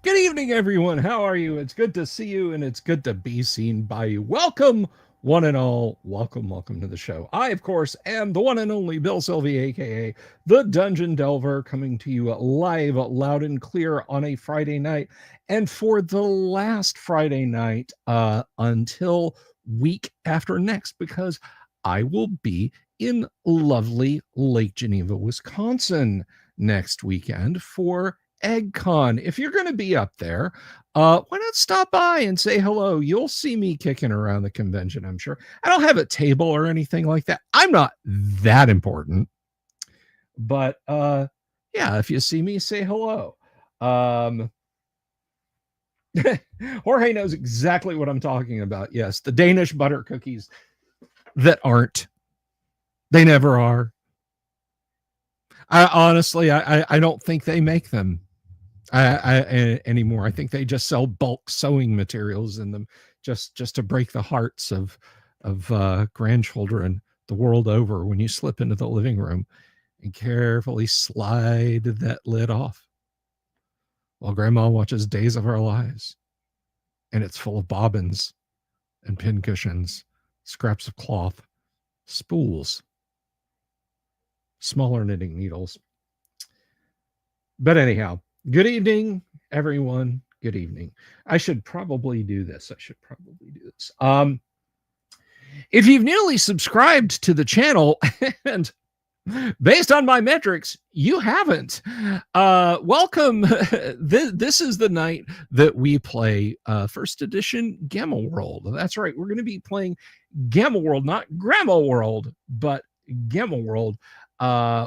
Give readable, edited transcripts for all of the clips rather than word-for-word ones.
Good evening, everyone. How are you? It's good to see you, and it's good to be seen by you. Welcome, one and all. Welcome to the show. I, of course, am the one and only Bill Sylvie, aka the Dungeon Delver, coming to you live, loud and clear on a Friday night. And for the last Friday night until week after next, because I will be in lovely Lake Geneva, Wisconsin next weekend for EggCon. If you're going to be up there, why not stop by and say hello? You'll see me kicking around the convention, I'm sure. I don't have a table or anything like that. I'm not that important. But yeah, if you see me, say hello. Jorge knows exactly what I'm talking about. Yes, the Danish butter cookies that aren't. They never are. I don't think they make them anymore. I think they just sell bulk sewing materials in them, just to break the hearts of grandchildren the world over. When you slip into the living room and carefully slide that lid off, while Grandma watches Days of Our Lives, and it's full of bobbins and pin cushions, scraps of cloth, spools, smaller knitting needles. But anyhow, good evening, everyone. Good evening. I should probably do this. If you've newly subscribed to the channel and based on my metrics, you haven't. Welcome. This is the night that we play first edition Gamma World. That's right. We're going to be playing Gamma World, not Grandma World, but Gamma World,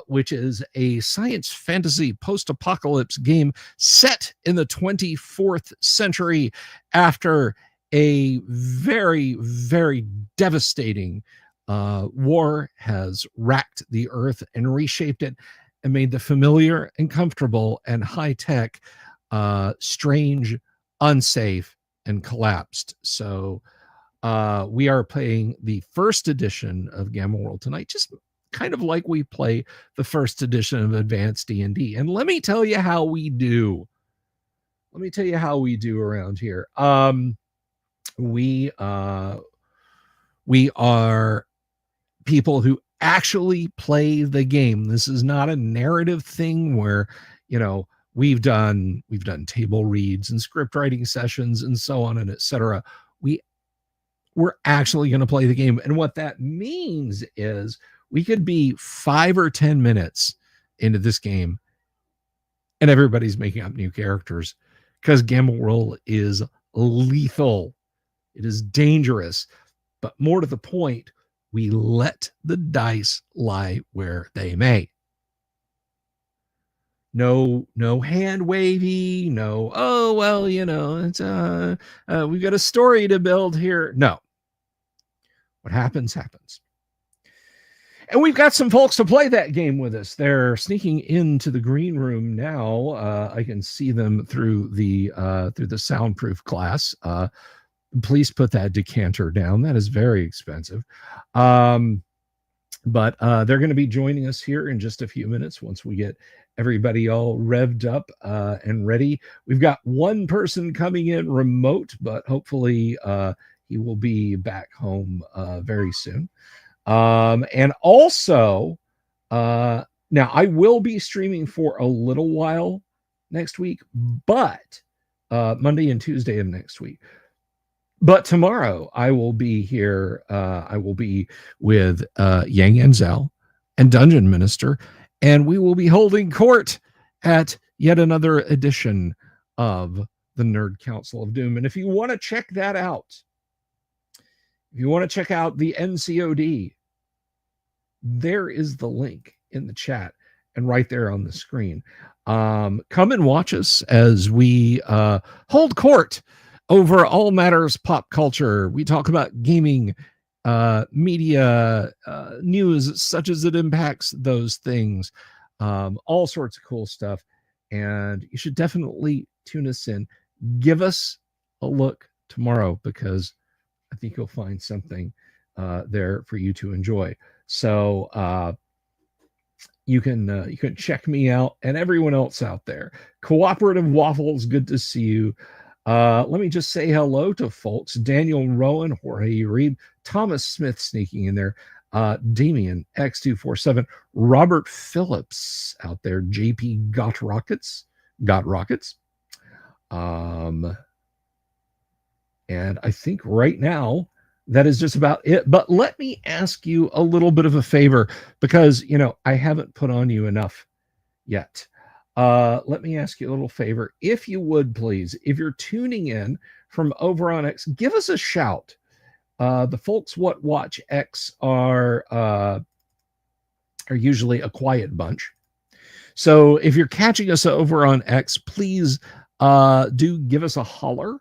which is a science fantasy post-apocalypse game set in the 24th century after a very, very devastating war has racked the earth and reshaped it and made the familiar and comfortable and high-tech strange, unsafe, and collapsed. So we are playing the first edition of Gamma World tonight, just kind of like we play the first edition of Advanced D&D. And let me tell you how we do. Around here. We are people who actually play the game. This is not a narrative thing where, we've done table reads and script writing sessions and so on and etc. We're actually going to play the game. And what that means is we could be 5 or 10 minutes into this game and everybody's making up new characters, because Gamma World is lethal. It is dangerous. But more to the point, we let the dice lie where they may. No hand wavy, no, oh, well, it's we've got a story to build here. No. What happens. And we've got some folks to play that game with us. They're sneaking into the green room now. I can see them through the soundproof glass. Please put that decanter down. That is very expensive. But they're going to be joining us here in just a few minutes once we get everybody all revved up and ready. We've got one person coming in remote, but hopefully he will be back home very soon. And also, now I will be streaming for a little while next week, but Monday and Tuesday of next week. But tomorrow I will be here. I will be with Yang Enzel and Dungeon Minister, and we will be holding court at yet another edition of the Nerd Council of Doom. And if you want to check that out, if you want to check out the NCOD, there is the link in the chat and right there on the screen. Come and watch us as we hold court over all matters pop culture. We talk about gaming, media, news such as it impacts those things, all sorts of cool stuff. And you should definitely tune us in. Give us a look tomorrow, because I think you'll find something there for you to enjoy. So you can check me out and everyone else out there. Cooperative Waffles, good to see you. Let me just say hello to folks. Daniel Rowan, Jorge Uribe, Thomas Smith sneaking in there, Damien X247, Robert Phillips out there, JP Got Rockets. And I think right now that is just about it. But let me ask you a little bit of a favor because, I haven't put on you enough yet. Let me ask you a little favor. If you would, please, if you're tuning in from over on X, give us a shout. The folks what watch X are usually a quiet bunch. So if you're catching us over on X, please do give us a holler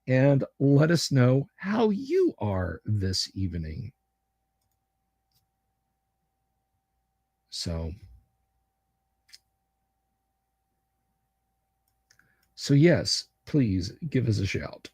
and let us know how you are this evening. So yes, please give us a shout.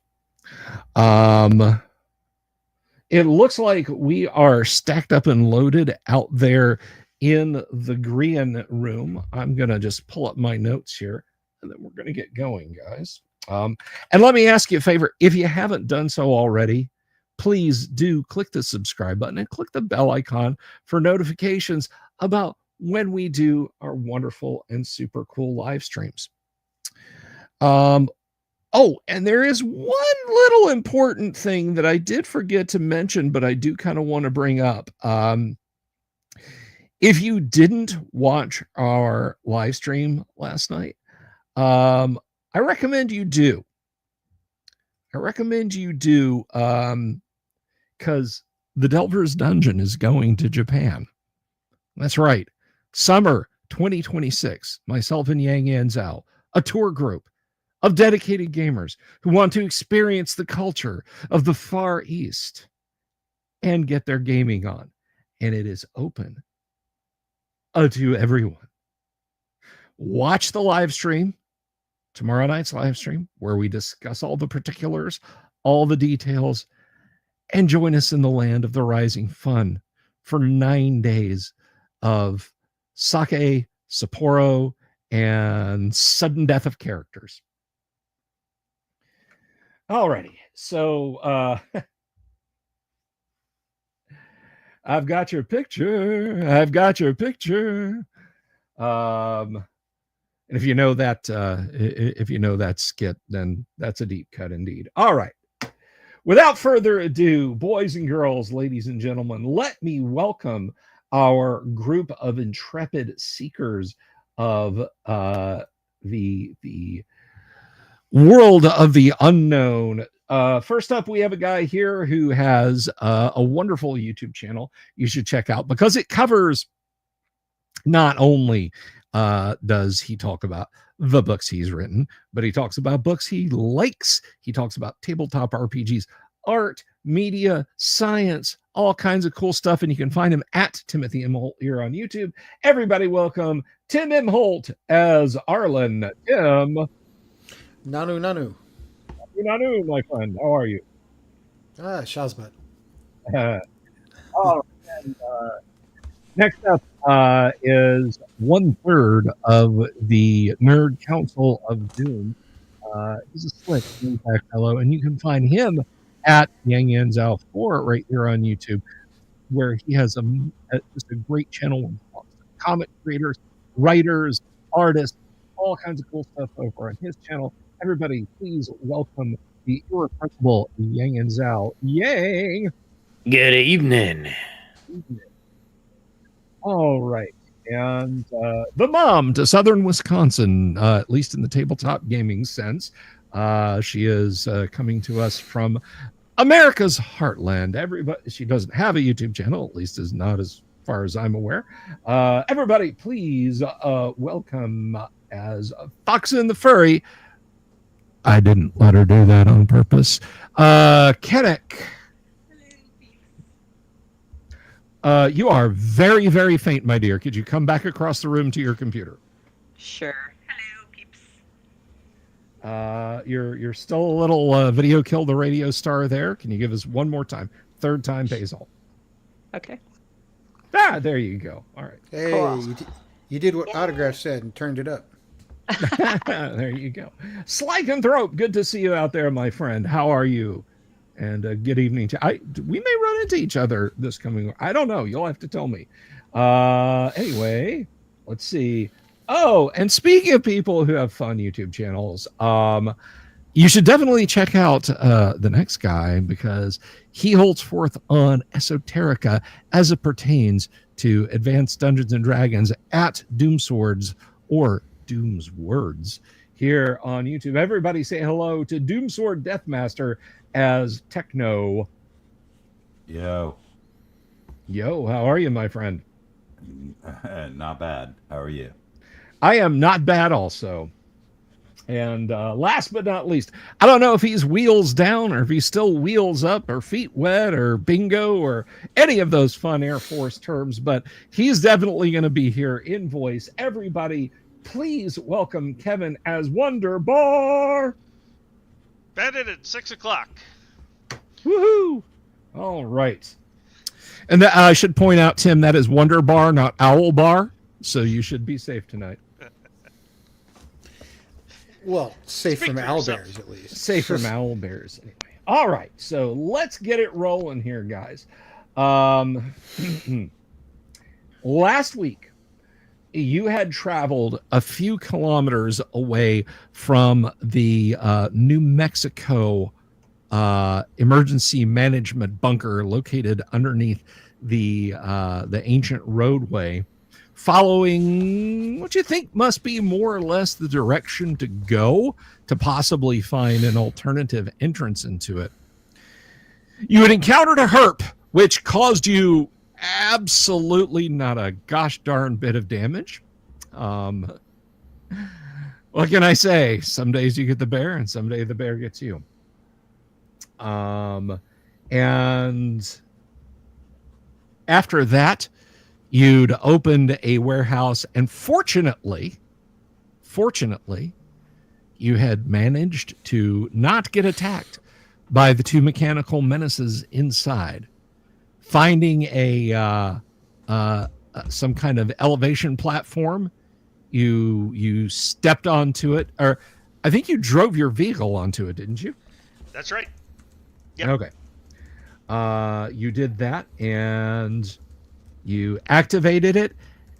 It looks like we are stacked up and loaded out there in the green room. I'm going to just pull up my notes here and then we're going to get going, guys. And let me ask you a favor. If you haven't done so already, please do click the subscribe button and click the bell icon for notifications about when we do our wonderful and super cool live streams. Oh, and there is one little important thing that I did forget to mention, but I do kind of want to bring up. If you didn't watch our live stream last night, I recommend you do. Because the Delver's Dungeon is going to Japan. That's right. Summer 2026. Myself and Yang Yanzhao, a tour group of dedicated gamers who want to experience the culture of the Far East and get their gaming on. And it is open to everyone. Watch the live stream, tomorrow night's live stream, where we discuss all the particulars, all the details, and join us in the land of the rising fun for 9 days of sake, Sapporo, and sudden death of characters. Alrighty, so I've got your picture. And if you know that skit, then that's a deep cut indeed. All right. Without further ado, boys and girls, ladies and gentlemen, let me welcome our group of intrepid seekers of the world of the unknown. First up, we have a guy here who has a wonderful YouTube channel you should check out because it covers not only does he talk about the books he's written, but he talks about books he likes. He talks about tabletop RPGs, art, media, science, all kinds of cool stuff. And you can find him at Timothy M. Holt here on YouTube. Everybody welcome Tim M. Holt as Arlen. Tim. Nanu, my friend. How are you? Shazbat. And, next up is 1/3 of the Nerd Council of Doom. He's a slick fellow, and you can find him at Yang Yanzhao 4 right here on YouTube, where he has just a great channel with comic creators, writers, artists, all kinds of cool stuff over on his channel. Everybody, please welcome the irrepressible Yang Yanzhao. Yang! Good evening. All right. And the mom to Southern Wisconsin, at least in the tabletop gaming sense. She is coming to us from America's heartland. Everybody, she doesn't have a YouTube channel, at least is not as far as I'm aware. Everybody, please welcome as Foxin the Furry. I didn't let her do that on purpose. Kennick. You are very, very faint, my dear. Could you come back across the room to your computer? Sure. Hello, peeps. You're still a little video kill the radio star there. Can you give us one more time? Third time pays all. Okay. Ah, there you go. All right. Hey, Cool. you did what Yay. Autograph said and turned it up. There you go. Slycanthrope, good to see you out there, my friend. How are you? And good evening to we may run into each other this coming. I don't know. You'll have to tell me. Anyway, let's see. Oh, and speaking of people who have fun YouTube channels, you should definitely check out the next guy because he holds forth on esoterica as it pertains to Advanced Dungeons and Dragons at Doomswords or Doom's Words here on YouTube. Everybody say hello to Doomsword Deathmaster as Techno. Yo. Yo, how are you, my friend? Not bad. How are you? I am not bad also. And last but not least, I don't know if he's wheels down or if he's still wheels up or feet wet or bingo or any of those fun Air Force terms, but he's definitely going to be here in voice. Everybody, please welcome Kevin as Wonderbar. Bandit at 6 o'clock. Woohoo! All right. And I should point out, Tim, that is Wonderbar, not Owl Bar. So you should be safe tonight. Well, safe Speak from for yourself. owlbears at least. Safe from owl bears, anyway. All right, so let's get it rolling here, guys. Last week, you had traveled a few kilometers away from the New Mexico emergency management bunker located underneath the ancient roadway, following what you think must be more or less the direction to go to possibly find an alternative entrance into it. You had encountered a herp, which caused you absolutely not a gosh darn bit of damage. What can I say? Some days you get the bear, and some day the bear gets you. And after that, you'd opened a warehouse, and fortunately, you had managed to not get attacked by the two mechanical menaces inside. Finding a some kind of elevation platform, you stepped onto it, or I think you drove your vehicle onto it, didn't you? That's right. Yep. Okay. You did that, and you activated it,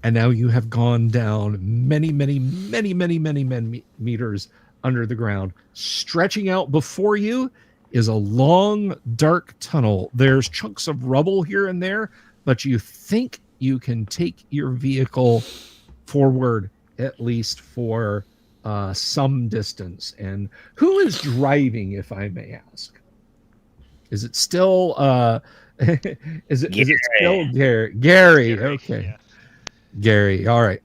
and now you have gone down many meters under the ground. Stretching out before you is a long, dark tunnel. There's chunks of rubble here and there, but you think you can take your vehicle forward at least for some distance. And who is driving, if I may ask? Is it still is it still Gary? Gary, okay. Yeah. Gary, all right.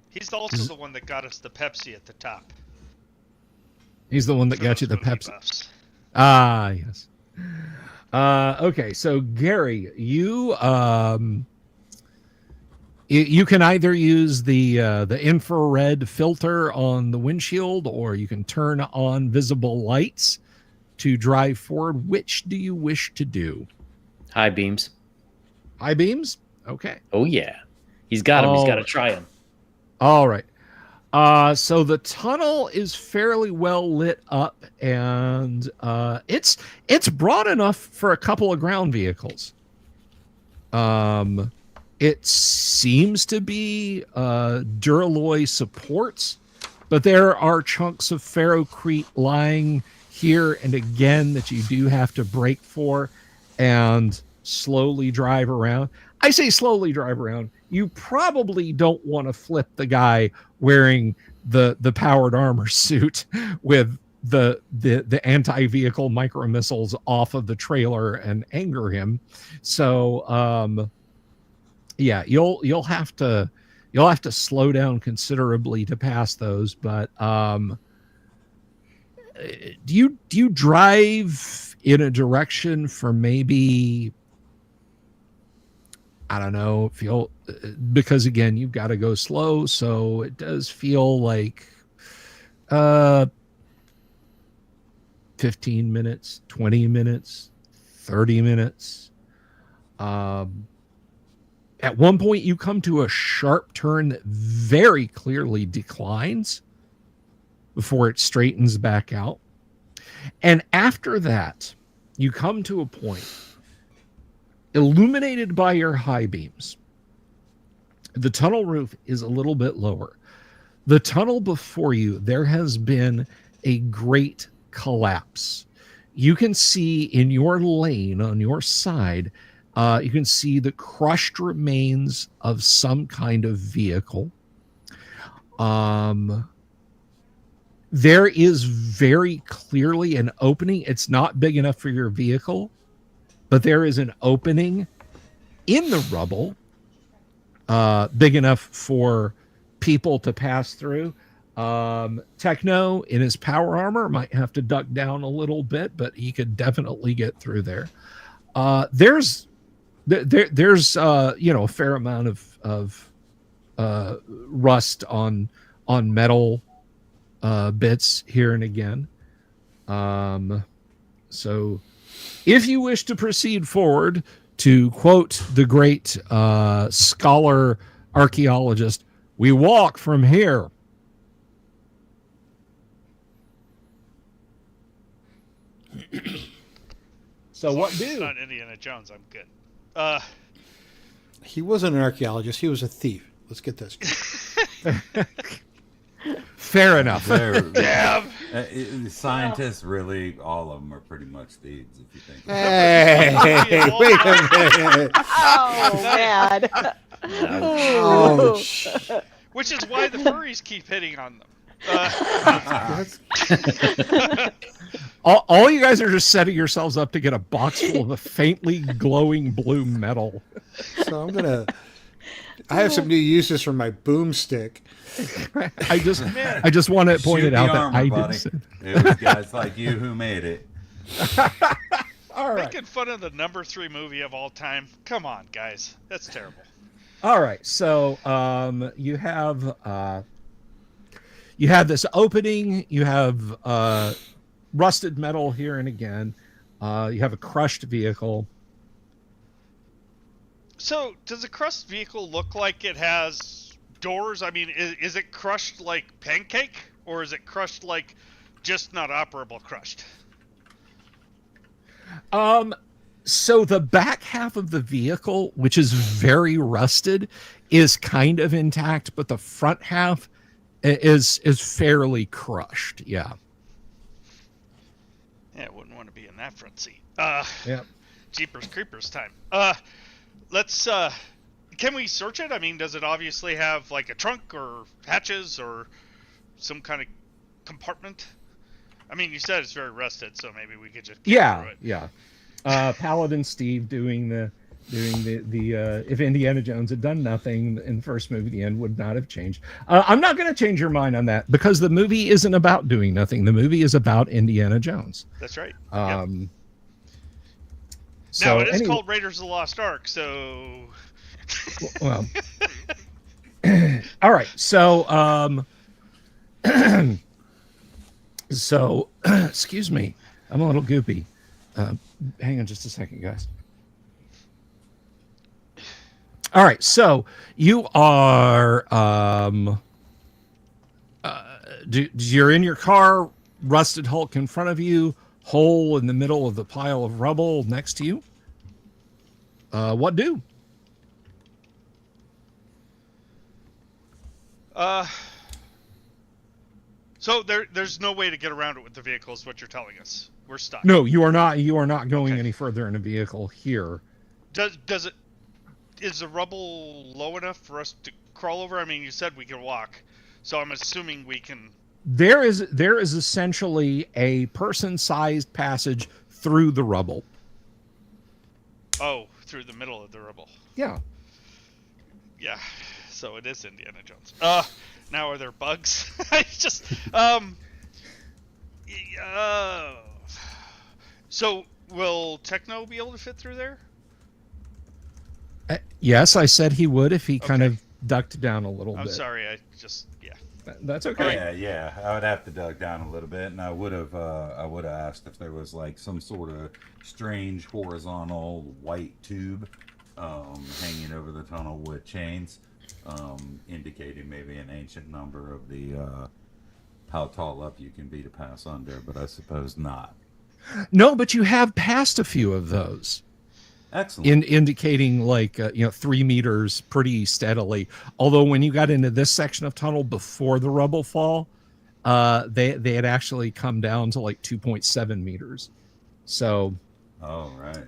He's also the one that got us the Pepsi at the top. He's the one that for got you those the movie Pepsi. buffs. Ah, yes. Okay, so Gary, you you can either use the infrared filter on the windshield, or you can turn on visible lights to drive forward. Which do you wish to do? High beams. High beams? Okay. Oh yeah, he's got him. He's got to try him. All right. So the tunnel is fairly well lit up, and it's broad enough for a couple of ground vehicles. It seems to be Duralloy supports, but there are chunks of ferrocrete lying here and again that you do have to brake for and slowly drive around. I say slowly drive around. You probably don't want to flip the guy wearing the powered armor suit with the anti-vehicle micro missiles off of the trailer and anger him. So yeah, you'll have to slow down considerably to pass those. But do you drive in a direction for maybe, I don't know, because again, you've got to go slow, so it does feel like 15 minutes, 20 minutes, 30 minutes. At one point, you come to a sharp turn that very clearly declines before it straightens back out. And after that, you come to a point illuminated by your high beams. The tunnel roof is a little bit lower. The tunnel before you, there has been a great collapse. You can see in your lane on your side, you can see the crushed remains of some kind of vehicle. There is very clearly an opening. It's not big enough for your vehicle, but there is an opening in the rubble, big enough for people to pass through. Techno in his power armor might have to duck down a little bit, but he could definitely get through there. There's a fair amount of rust on metal bits here and again. So if you wish to proceed forward, to quote the great scholar archaeologist, we walk from here. So what It's do? not Indiana Jones. I'm good. He wasn't an archaeologist. He was a thief. Let's get this. Fair enough. Damn. Scientists, really, all of them are pretty much thieves, if you think. Hey, wait a minute. Oh, man. Ouch. Which is why the furries keep hitting on them. All you guys are just setting yourselves up to get a box full of a faintly glowing blue metal. So I have some new uses for my boomstick. I just want to point Shoot it the out armor, that I buddy. didn't. It was guys like you who made it. All right. Making fun of the number 3 movie of all time. Come on, guys. That's terrible. All right. So you have this opening. You have rusted metal here and again. You have a crushed vehicle. So, does a crushed vehicle look like it has doors? I mean, is it crushed like pancake? Or is it crushed like just not operable crushed? So the back half of the vehicle, which is very rusted, is kind of intact, but the front half is fairly crushed. Yeah. Yeah, I wouldn't want to be in that front seat. Yeah. Jeepers Creepers time. Let's, can we search it? I mean, does it obviously have, like, a trunk or hatches or some kind of compartment? I mean, you said it's very rusted, so maybe we could just get through it. Yeah. Paladin Steve doing the if Indiana Jones had done nothing in the first movie, the end would not have changed. I'm not going to change your mind on that because the movie isn't about doing nothing. The movie is about Indiana Jones. That's right. Yep. Now, it is called Raiders of the Lost Ark, so... Well... All right, so... excuse me. I'm a little goopy. Hang on just a second, guys. All right, so you are... you're in your car, rusted Hulk in front of you, hole in the middle of the pile of rubble next to you. What do? So there's no way to get around it with the vehicle is what you're telling us. We're stuck. No, you are not. You are not going Okay. any further in a vehicle here. Does it... Is the rubble low enough for us to crawl over? I mean, you said we can walk, so I'm assuming we can... There is essentially a person-sized passage through the rubble. Oh, through the middle of the rubble. Yeah. Yeah, so it is Indiana Jones. Now are there bugs? I just... So, will Techno be able to fit through there? Yes, I said he would if he kind Okay. of ducked down a little I'm bit. sorry, I just... Yeah. That's okay. Yeah. I would have to duck down a little bit, and I would have asked if there was like some sort of strange horizontal white tube hanging over the tunnel with chains, indicating maybe an ancient number of the how tall up you can be to pass under, but I suppose not. No, but you have passed a few of those. Excellent. Indicating like 3 meters pretty steadily. Although when you got into this section of tunnel before the rubble fall, they had actually come down to like 2.7 meters. So, Oh, right.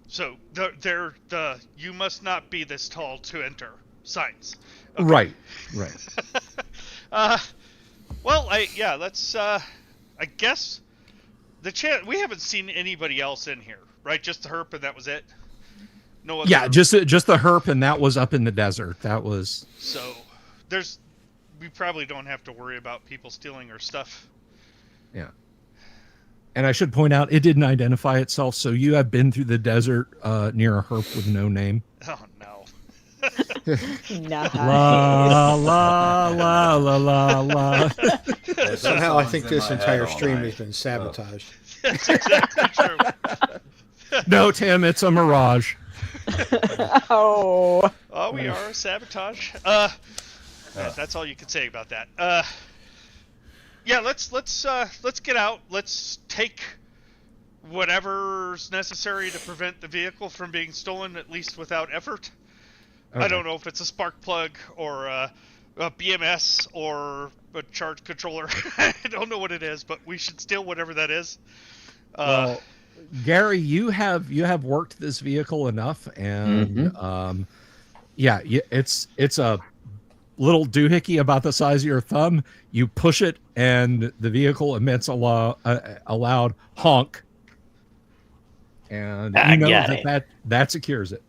So they're the you must not be this tall to enter signs. Okay. right. Well, let's I guess we haven't seen anybody else in here, right? Just the herp and that was it. No other. Yeah, just the herp, and that was up in the desert. That was So we probably don't have to worry about people stealing our stuff. yeah. And I should point out, it didn't identify itself, so you have been through the desert near a herp with no name. Oh no. Nice. La la la la la la. That Somehow I song's think in this my head entire all stream night. has been sabotaged. That's exactly true. No, Tim, it's a mirage. Oh. Oh, we are sabotage. That's all you can say about that. Yeah, let's get out. Let's take whatever's necessary to prevent the vehicle from being stolen, at least without effort. Okay. I don't know if it's a spark plug or a BMS or a charge controller. I don't know what it is, but we should steal whatever that is. Well, Gary, you have worked this vehicle enough, and it's a little doohickey about the size of your thumb. You push it, and the vehicle emits a loud honk, and I you know got it. that secures it.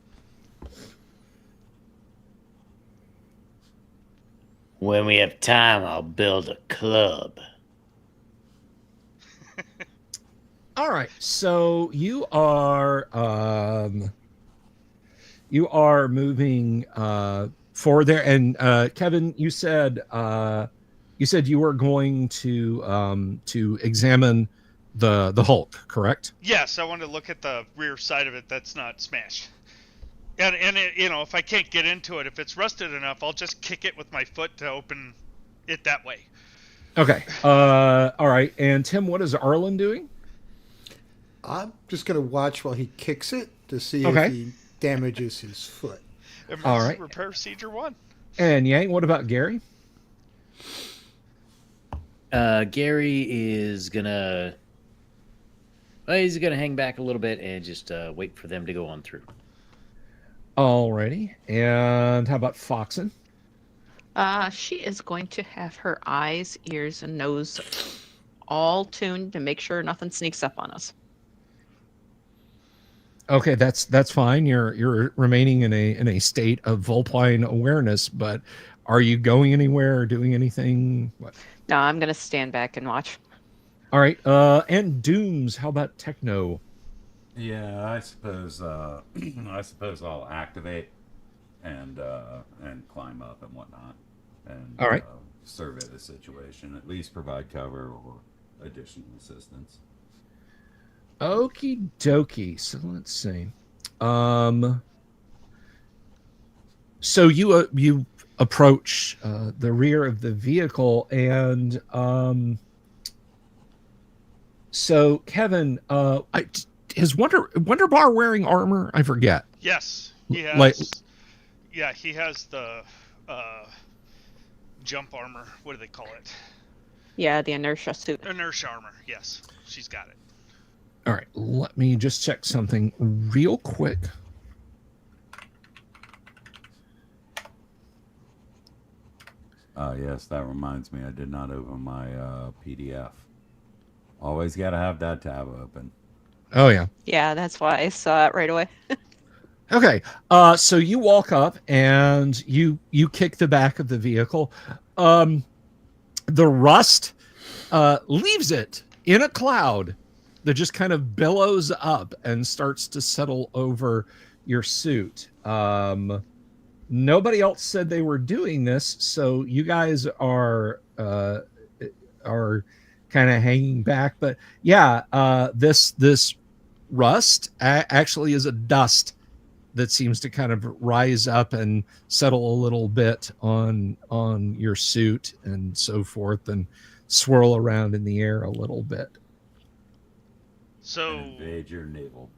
When we have time, I'll build a club. All right, so you are moving forward there, and Kevin, you said you were going to examine the Hulk, correct? Yes, I want to look at the rear side of it that's not smashed. And it, if I can't get into it, if it's rusted enough, I'll just kick it with my foot to open it that way. Okay. All right. And Tim, what is Arlen doing? I'm just going to watch while he kicks it to see Okay. if he damages his foot. Emergency All right. repair procedure 1. And Yang, what about Gary? Gary is gonna. Well, he's gonna hang back a little bit and just wait for them to go on through. Alrighty. And how about Foxen? She is going to have her eyes, ears, and nose all tuned to make sure nothing sneaks up on us. Okay, that's fine. You're remaining in a state of Volpine awareness, but are you going anywhere or doing anything? What? No, I'm going to stand back and watch. All right. And Dooms, how about Techno? Yeah, I suppose I'll activate and climb up and whatnot, and All right. survey the situation. At least provide cover or additional assistance. Okie dokie. So let's see. So you approach the rear of the vehicle, and so Kevin, is Wonderbar wearing armor? I forget. Yes, he has. Like- Yeah, he has the jump armor. What do they call it? Yeah, the inertia suit. Inertia armor. Yes, she's got it. All right, let me just check something real quick. Yes, that reminds me. I did not open my PDF. Always got to have that tab open. Oh yeah. Yeah, that's why I saw it right away. Okay. So you walk up and you kick the back of the vehicle. The rust leaves it in a cloud that just kind of billows up and starts to settle over your suit. Nobody else said they were doing this, so you guys are kind of hanging back. But yeah, this rust actually is a dust that seems to kind of rise up and settle a little bit on your suit and so forth, and swirl around in the air a little bit. So, And invade your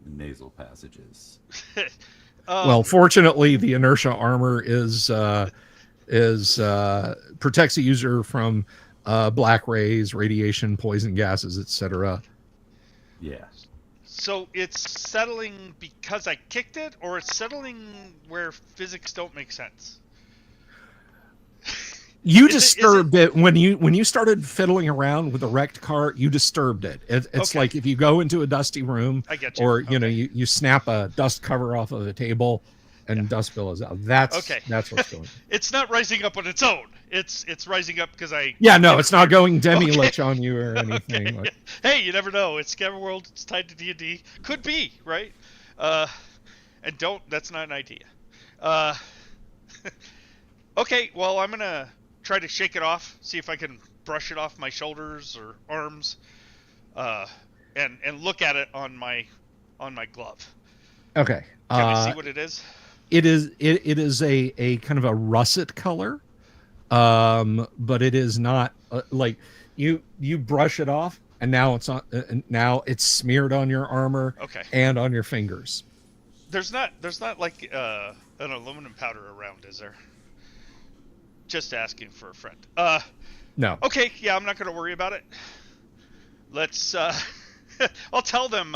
nasal passages. Well, fortunately, the inertia armor is protects the user from black rays, radiation, poison gases, etc. Yeah. so it's settling because I kicked it, or it's settling where physics don't make sense? You Is it- disturbed it when you started fiddling around with the wrecked car. You disturbed it. It's Okay. like if you go into a dusty room, I get you. or you know, Okay. you snap a dust cover off of a table, and dust billows out. That's Okay. That's what's going on. It's not rising up on its own. It's rising up because I. Yeah, no, it's not going demi Okay. lich on you or anything. Okay. Like, Hey, you never know. It's Scammer World. It's tied to D&D. Could be, right? And don't. That's not an idea. Okay. Well, I'm gonna try to shake it off. See if I can brush it off my shoulders or arms. And look at it on my glove. okay, Can we see what it is? it is a kind of a russet color, but it is not like you brush it off and now it's on now it's smeared on your armor Okay. and on your fingers. There's not like an aluminum powder around, is there? Just asking for a friend. No. Okay, yeah, I'm not gonna worry about it. Let's I'll tell them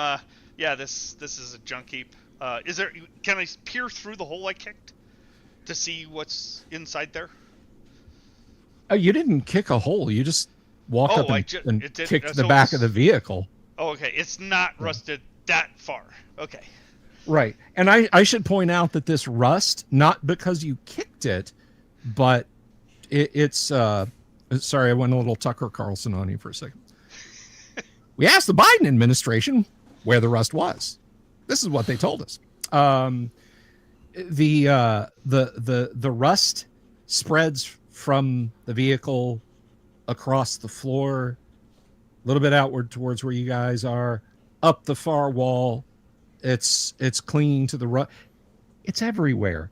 yeah, this is a junk heap. Can I peer through the hole I kicked to see what's inside there? You didn't kick a hole. You just walked Oh, up and it did- kicked so the back it's- of the vehicle. Oh, okay. It's not rusted that far. Okay. Right. And I should point out that this rust, not because you kicked it, but it's sorry, I went a little Tucker Carlson on you for a second. We asked the Biden administration where the rust was. This is what they told us. The rust spreads from the vehicle across the floor, a little bit outward towards where you guys are, up the far wall. It's clinging to the rust. It's everywhere.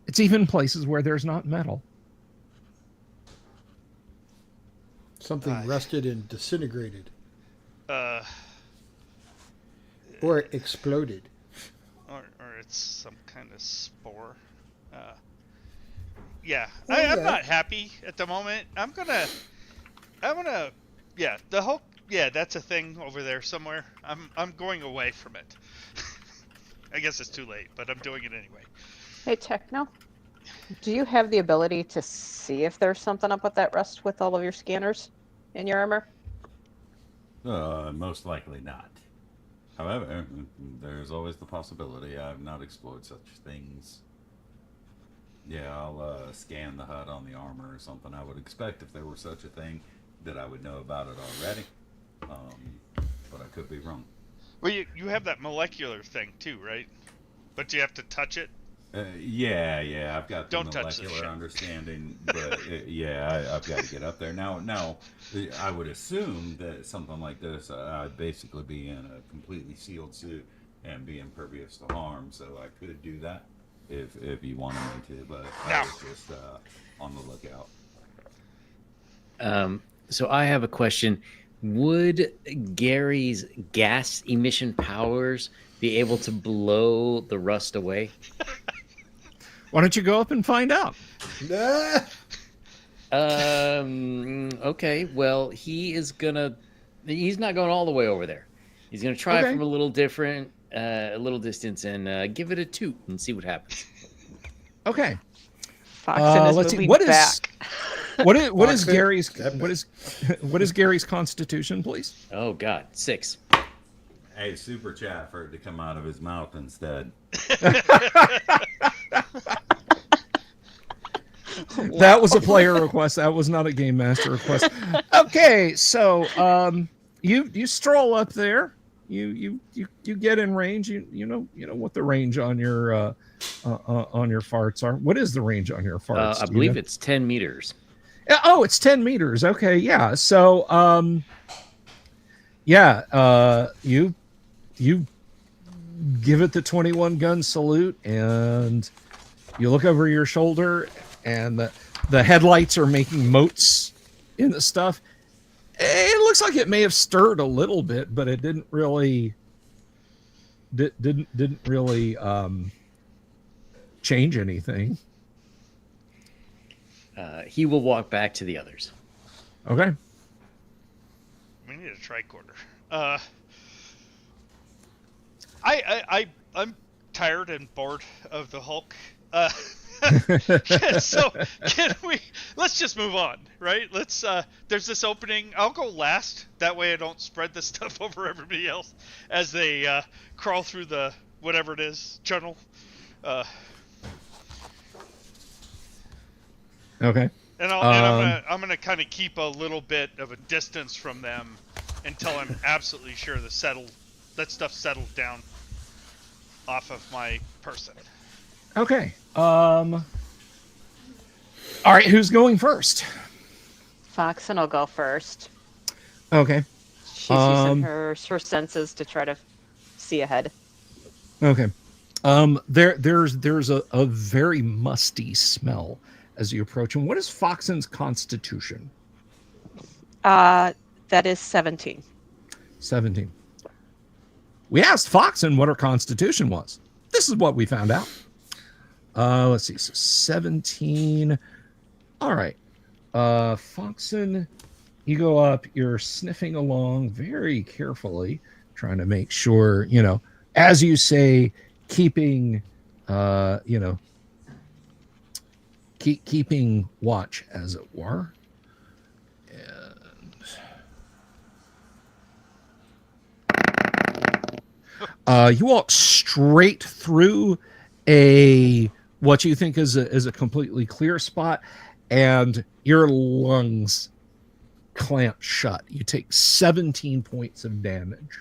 It's even places where there's not metal. Something rusted and disintegrated Uh, or exploded. or it's some kind of spore. Yeah, Oh, I'm yeah. not happy at the moment. I'm gonna, yeah, that's a thing over there somewhere. I'm going away from it. I guess it's too late, but I'm doing it anyway. Hey, Techno, do you have the ability to see if there's something up with that rust with all of your scanners in your armor? Most likely not. However, there's always the possibility. I've not explored such things. Yeah, I'll scan the HUD on the armor or something. I would expect if there were such a thing that I would know about it already. But I could be wrong. Well, you have that molecular thing too, right? But you have to touch it. Yeah, I've got the Don't touch the molecular ship. understanding, but I've got to get up there. Now, I would assume that something like this, I'd basically be in a completely sealed suit and be impervious to harm, so I could do that if you wanted me to, but I No. was just on the lookout. So I have a question. Would Gary's gas emission powers be able to blow the rust away? Why don't you go up and find out? Ah! Okay. Well, he's not going all the way over there. He's gonna try Okay. from a little distance and give it a toot and see what happens. Okay. Foxen is let's see. moving What is- back. What is Foxen, Gary's step what is Gary's constitution, please? Oh God, 6. Hey, super chat for it to come out of his mouth instead. That was a player request. That was not a game master request. Okay, so you stroll up there. You get in range. You know what the range on your farts are. What is the range on your farts? I Do you believe know? it's 10 meters. Oh, it's 10 meters. Okay, yeah. So you give it the 21 gun salute, and you look over your shoulder, and the headlights are making motes in the stuff. It looks like it may have stirred a little bit, but it didn't really didn't really change anything. He will walk back to the others. Okay. We need a tricorder. I'm tired and bored of the Hulk. So let's just move on, right? There's this opening. I'll go last. That way I don't spread this stuff over everybody else as they crawl through the whatever it is tunnel. Okay. And I'm gonna kind of keep a little bit of a distance from them until I'm absolutely sure that stuff settled down off of my person. Okay. All right, who's going first? Foxen will go first. Okay. She's using her senses to try to see ahead. Okay. There's a very musty smell as you approach him. What is Foxen's constitution? That is 17. 17. We asked Foxen what her constitution was. This is what we found out. Let's see. So 17. All right. Foxen, you go up. You're sniffing along very carefully, trying to make sure, as you say, keeping, keeping watch, as it were. And you walk straight through what you think is a completely clear spot, and your lungs clamp shut. You take 17 points of damage.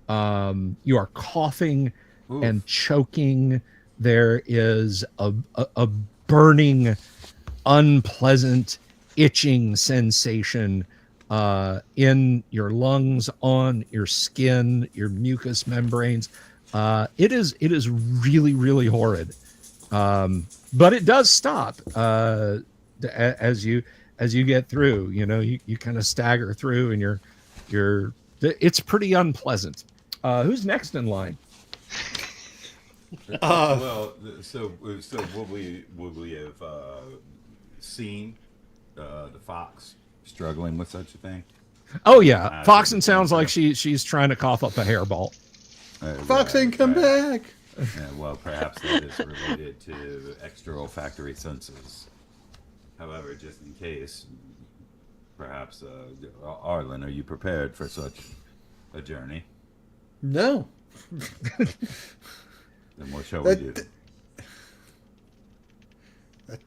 You are coughing and choking. There is a burning, unpleasant, itching sensation in your lungs, on your skin, your mucous membranes. It is really, really horrid. But it does stop as you get through. You kind of stagger through, and it's pretty unpleasant. Who's next in line? So would we have seen the fox struggling with such a thing? Oh yeah, Foxen sounds like she's trying to cough up a hairball. Foxen, come back! Well, perhaps that is related to extra olfactory senses. However, just in case, perhaps, Arlen, are you prepared for such a journey? No. Then what shall we do?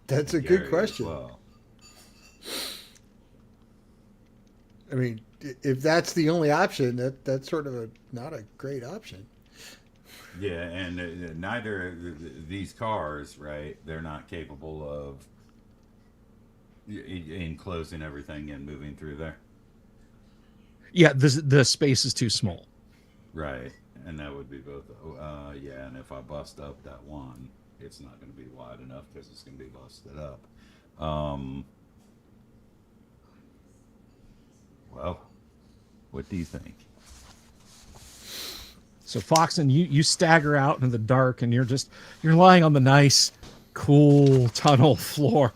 That's a good question. Well. I mean, if that's the only option, that's sort of not a great option. Yeah, and neither these cars, right? They're not capable of enclosing everything and moving through there. Yeah, the space is too small. Right, and that would be both. Yeah, and if I bust up that one, it's not going to be wide enough because it's going to be busted up. Well, what do you think? So Foxen, you stagger out into the dark, and you're lying on the nice, cool tunnel floor.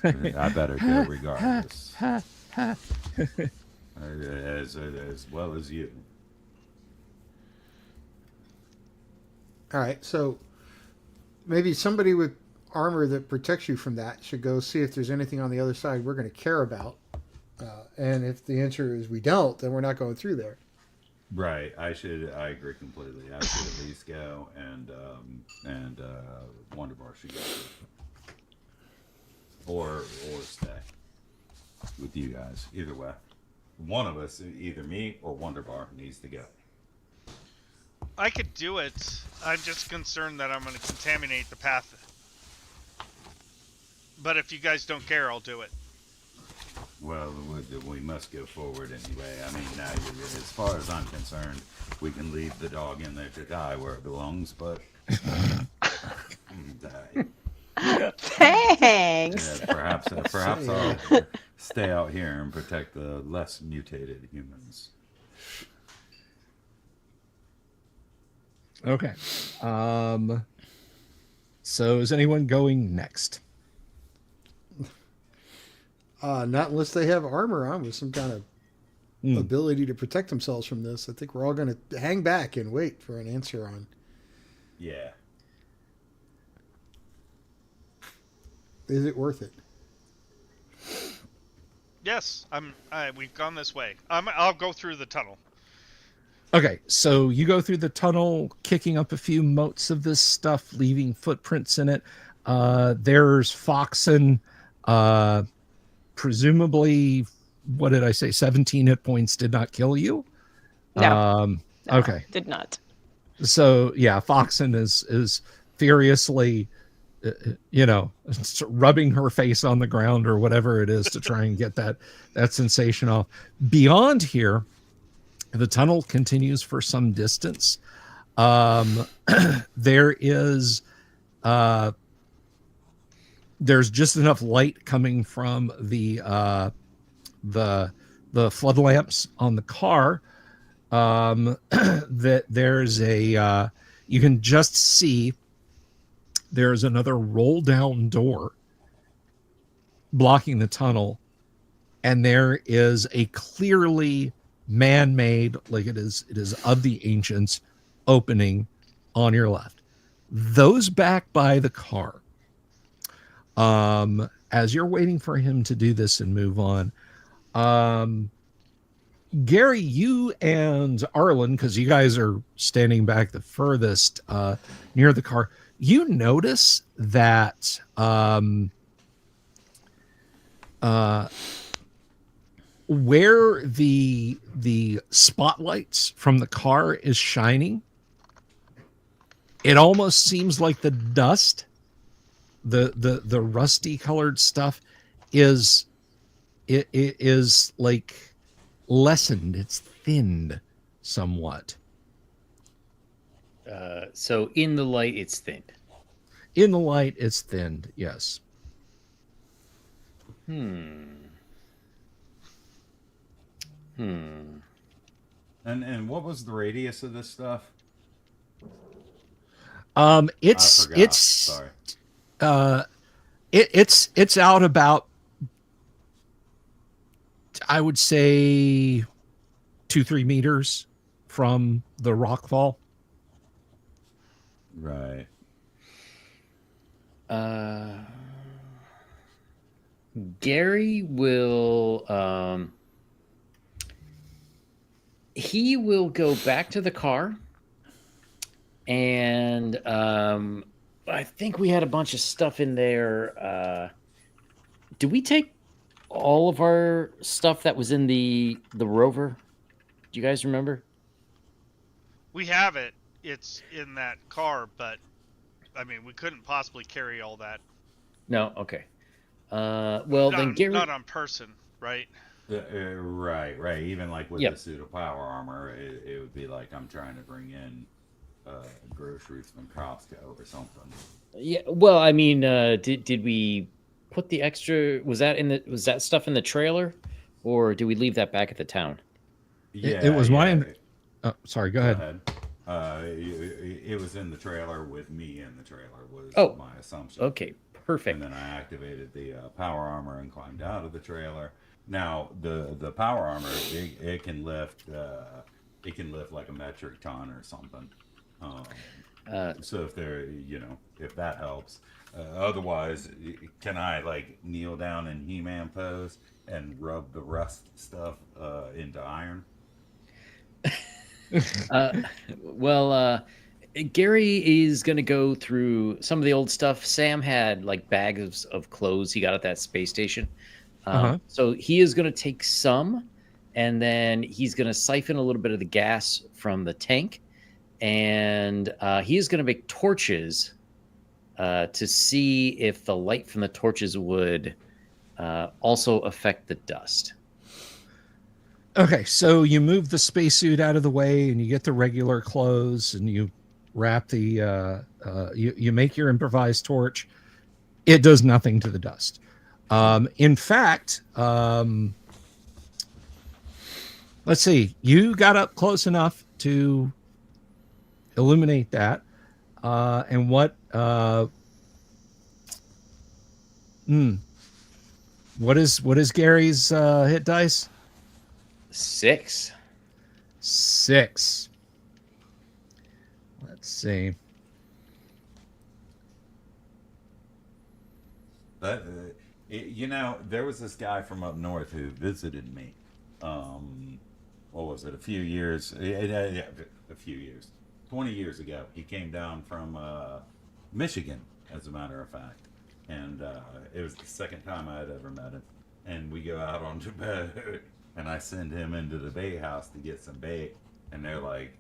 I better go regardless. as well as you. All right, so maybe somebody with armor that protects you from that should go see if there's anything on the other side we're going to care about. And if the answer is we don't, then we're not going through there. Right. I agree completely. I should at least go, and Wonderbar should go, or stay with you guys. Either way, one of us, either me or Wonderbar, needs to go. I could do it. I'm just concerned that I'm going to contaminate the path. But if you guys don't care, I'll do it. Well, we must go forward anyway. I mean, now, as far as I'm concerned, we can leave the dog in there to die where it belongs, but die. Thanks. Perhaps Say, I'll stay out here and protect the less mutated humans. Okay. So is anyone going next? not unless they have armor on with some kind of Hmm. ability to protect themselves from this. I think we're all going to hang back and wait for an answer on. Yeah. Is it worth it? Yes, we've gone this way. I'll go through the tunnel. Okay, so you go through the tunnel, kicking up a few motes of this stuff, leaving footprints in it. There's Foxen, presumably, what did I say? 17 hit points did not kill you. No. No, Okay, did not. so yeah, Foxen is furiously, rubbing her face on the ground or whatever it is to try and get that sensation off. Beyond here, the tunnel continues for some distance. There is there's just enough light coming from the flood lamps on the car that there's a you can just see there's another roll down door blocking the tunnel, and there is a clearly man-made, like it is of the ancients, opening on your left. Those back by the car. As you're waiting for him to do this and move on, Gary, you and Arlen, because you guys are standing back the furthest near the car, you notice that where the spotlights from the car is shining, it almost seems like the dust, the rusty colored stuff is like lessened. It's thinned somewhat. So in the light, it's thinned. In the light, it's thinned. Yes. And what was the radius of this stuff? It's I forgot. Sorry. It's out about, I would say, 2-3 meters from the rock fall. Right. Gary will he will go back to the car, and I think we had a bunch of stuff in there. Did we take all of our stuff that was in the rover? Do you guys remember? We have it. It's in that car, but I mean, we couldn't possibly carry all that. No. Okay. Well, then Gary. Not on person, right? Right. Even like with Yep. the suit of power armor, it would be like I'm trying to bring in groceries from Costco or something. Yeah. Well, I mean, did we put the extra? Was that stuff in the trailer, or did we leave that back at the town? Yeah, It was my. yeah. Oh, sorry. Go ahead. It was in the trailer with me in the trailer was Oh. my assumption. Okay. Perfect. And then I activated the power armor and climbed out of the trailer. Now the power armor, it can lift like a metric ton or something. So if if that helps. Otherwise, can I like kneel down in He-Man pose and rub the rust stuff into iron? Gary is going to go through some of the old stuff. Sam had like bags of clothes he got at that space station. So he is going to take some, and then he's going to siphon a little bit of the gas from the tank, and he is going to make torches to see if the light from the torches would also affect the dust? Okay, so you move the spacesuit out of the way, and you get the regular clothes, and you wrap the you make your improvised torch. It does nothing to the dust. In fact, let's see. You got up close enough to illuminate that, and what? What is Gary's hit dice? 6. 6. Let's see. That there was this guy from up north who visited me. What was it? A few years? Yeah, a few years. 20 years ago, he came down from Michigan, as a matter of fact, and it was the second time I had ever met him. And we go out onto boat, and I send him into the bait house to get some bait, and they're like,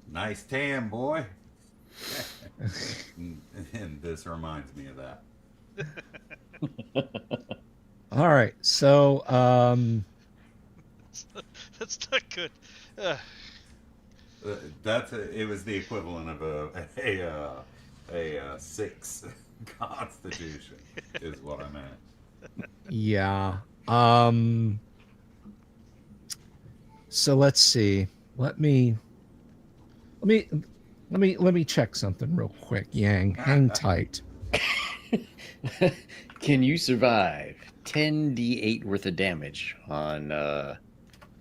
"Nice tan, boy." And this reminds me of that. All right, so That's not good. It was the equivalent of a 6 constitution, is what I meant. yeah. So let's see. Let me check something real quick. Yang, hang tight. Can you survive 10d8 worth of damage on a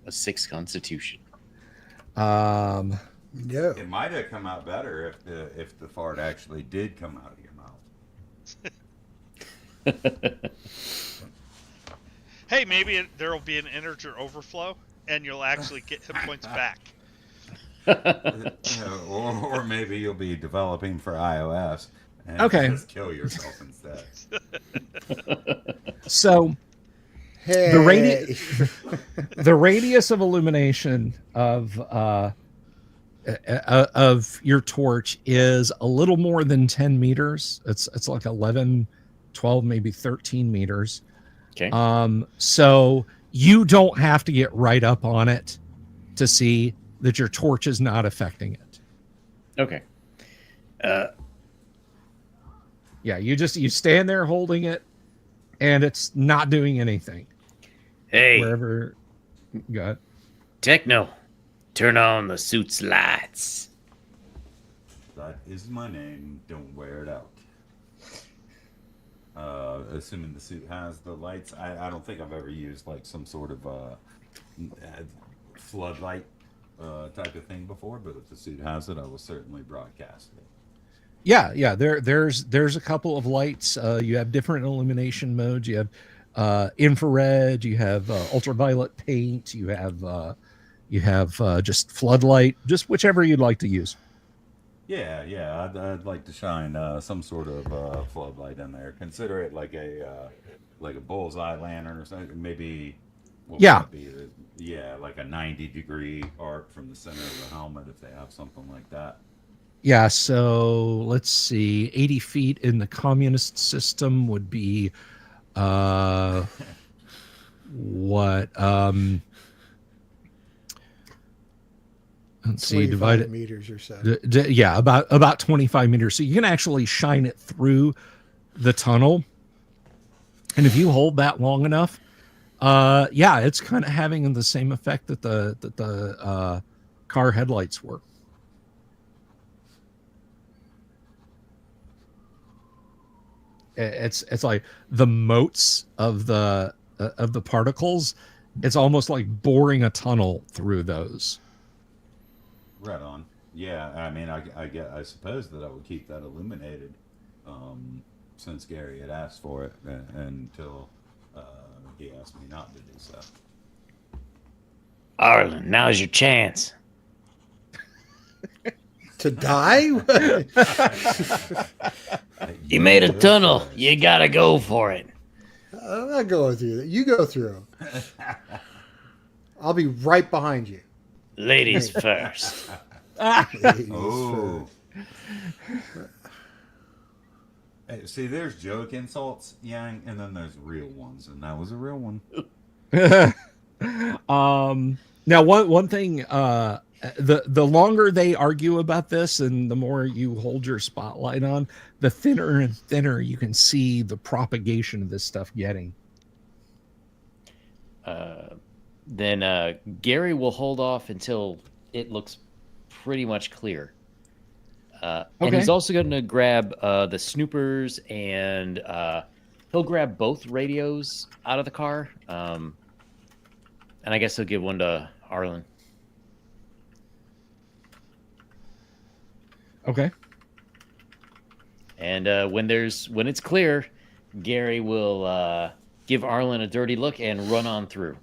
6 constitution? No. It might have come out better if the fart actually did come out of your mouth. Hey, maybe there'll be an integer overflow, and you'll actually get hit points back. Or maybe you'll be developing for iOS and Okay. just kill yourself instead. So Hey. the radius of illumination of your torch is a little more than 10 meters. It's like 11, 12, maybe 13 meters. Okay. So you don't have to get right up on it to see that your torch is not affecting it. Okay. Yeah, you stand there holding it, and it's not doing anything. Hey, Wherever you got. Techno, turn on the suit's lights. That is my name. Don't wear it out. Assuming the suit has the lights, I don't think I've ever used like some sort of floodlight type of thing before, but if the suit has it, I will certainly broadcast it. Yeah. There's a couple of lights. You have different illumination modes. You have infrared. You have ultraviolet paint. You have just floodlight. Just whichever you'd like to use. Yeah. I'd like to shine some sort of floodlight in there. Consider it like a bullseye lantern or something. Maybe. What would that be? Yeah, like a 90-degree arc from the center of the helmet if they have something like that. Yeah, so let's see. 80 feet in the communist system would be what? Let's see, 25 meters or so. Yeah, about 25 meters. So you can actually shine it through the tunnel. And if you hold that long enough, it's kind of having the same effect that the car headlights were. It's like the motes of the particles. It's almost like boring a tunnel through those. Right on. Yeah, I mean, I suppose that I would keep that illuminated, since Gary had asked for it until he asked me not to do so. Arlen, now's your chance. To die? You made a tunnel. You gotta go for it. I'm not going through that. You go through. I'll be right behind you. Ladies first. Ladies Oh. first. See, there's joke insults, Yang, and then there's real ones, and that was a real one. Now one thing, the longer they argue about this and the more you hold your spotlight on, the thinner and thinner you can see the propagation of this stuff getting. Then Gary will hold off until it looks pretty much clear. And Okay. he's also going to grab the snoopers, and he'll grab both radios out of the car. And I guess he'll give one to Arlen. Okay. And when it's clear, Gary will give Arlen a dirty look and run on through,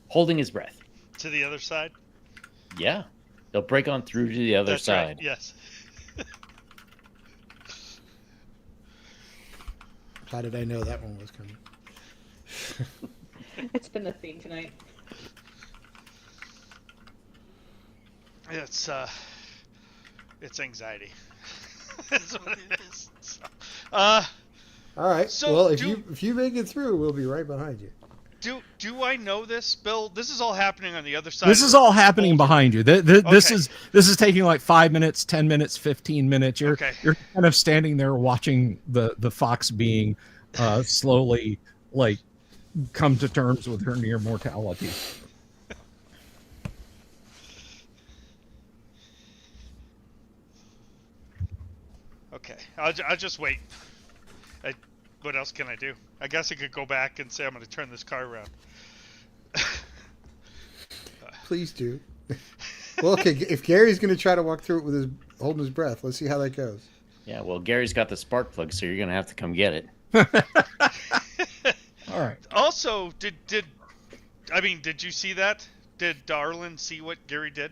holding his breath. To the other side? Yeah. They'll break on through to the other That's side. right, yes. How did I know that one was coming? It's been the theme tonight. It's anxiety. That's what it is. So, All right. So well, do- if you make it through, we'll be right behind you. do I know this, Bill? This is all happening on the other side. This of is the all happening boulder. behind you. This Okay. is taking like 5 minutes, 10 minutes, 15 minutes. You're Okay. you're kind of standing there watching the fox being slowly like come to terms with her near mortality. Okay, I'll just wait. What else can I do? I guess I could go back and say I'm going to turn this car around. Please do. Well, okay. If Gary's going to try to walk through it with his holding his breath, let's see how that goes. Yeah, well, Gary's got the spark plug, so you're going to have to come get it. All right. Also, did you see that? Did Darlin see what Gary did?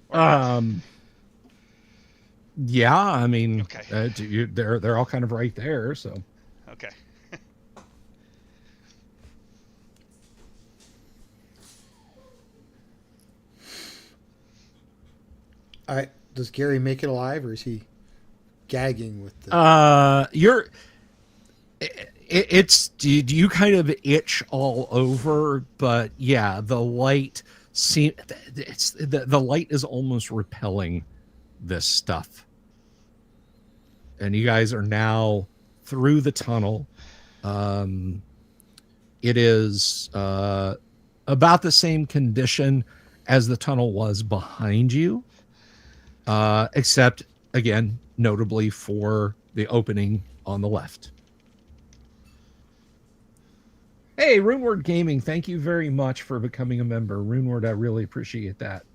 Or not? Yeah, I mean, Okay. they're all kind of right there. So Okay. All right. Does Gary make it alive, or is he gagging with the? it's you kind of itch all over, but yeah, the light the light is almost repelling this stuff, and you guys are now through the tunnel. It is about the same condition as the tunnel was behind you, except again, notably for the opening on the left. Hey, Runeward Gaming, thank you very much for becoming a member. Runeward, I really appreciate that.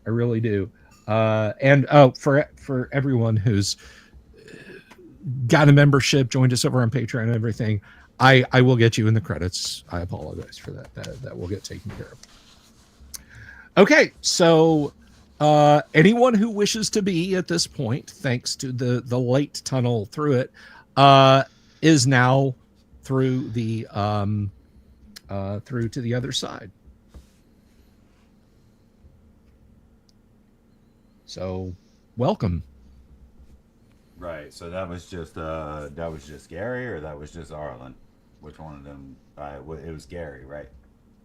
I really do. And for everyone who's got a membership, joined us over on Patreon and everything, I will get you in the credits. I apologize for that. That will get taken care of. Okay, so anyone who wishes to be at this point, thanks to the light tunnel through it, is now through the through to the other side. So, welcome. Right. So that was just Gary, or that was just Arlen. Which one of them? It was Gary, right?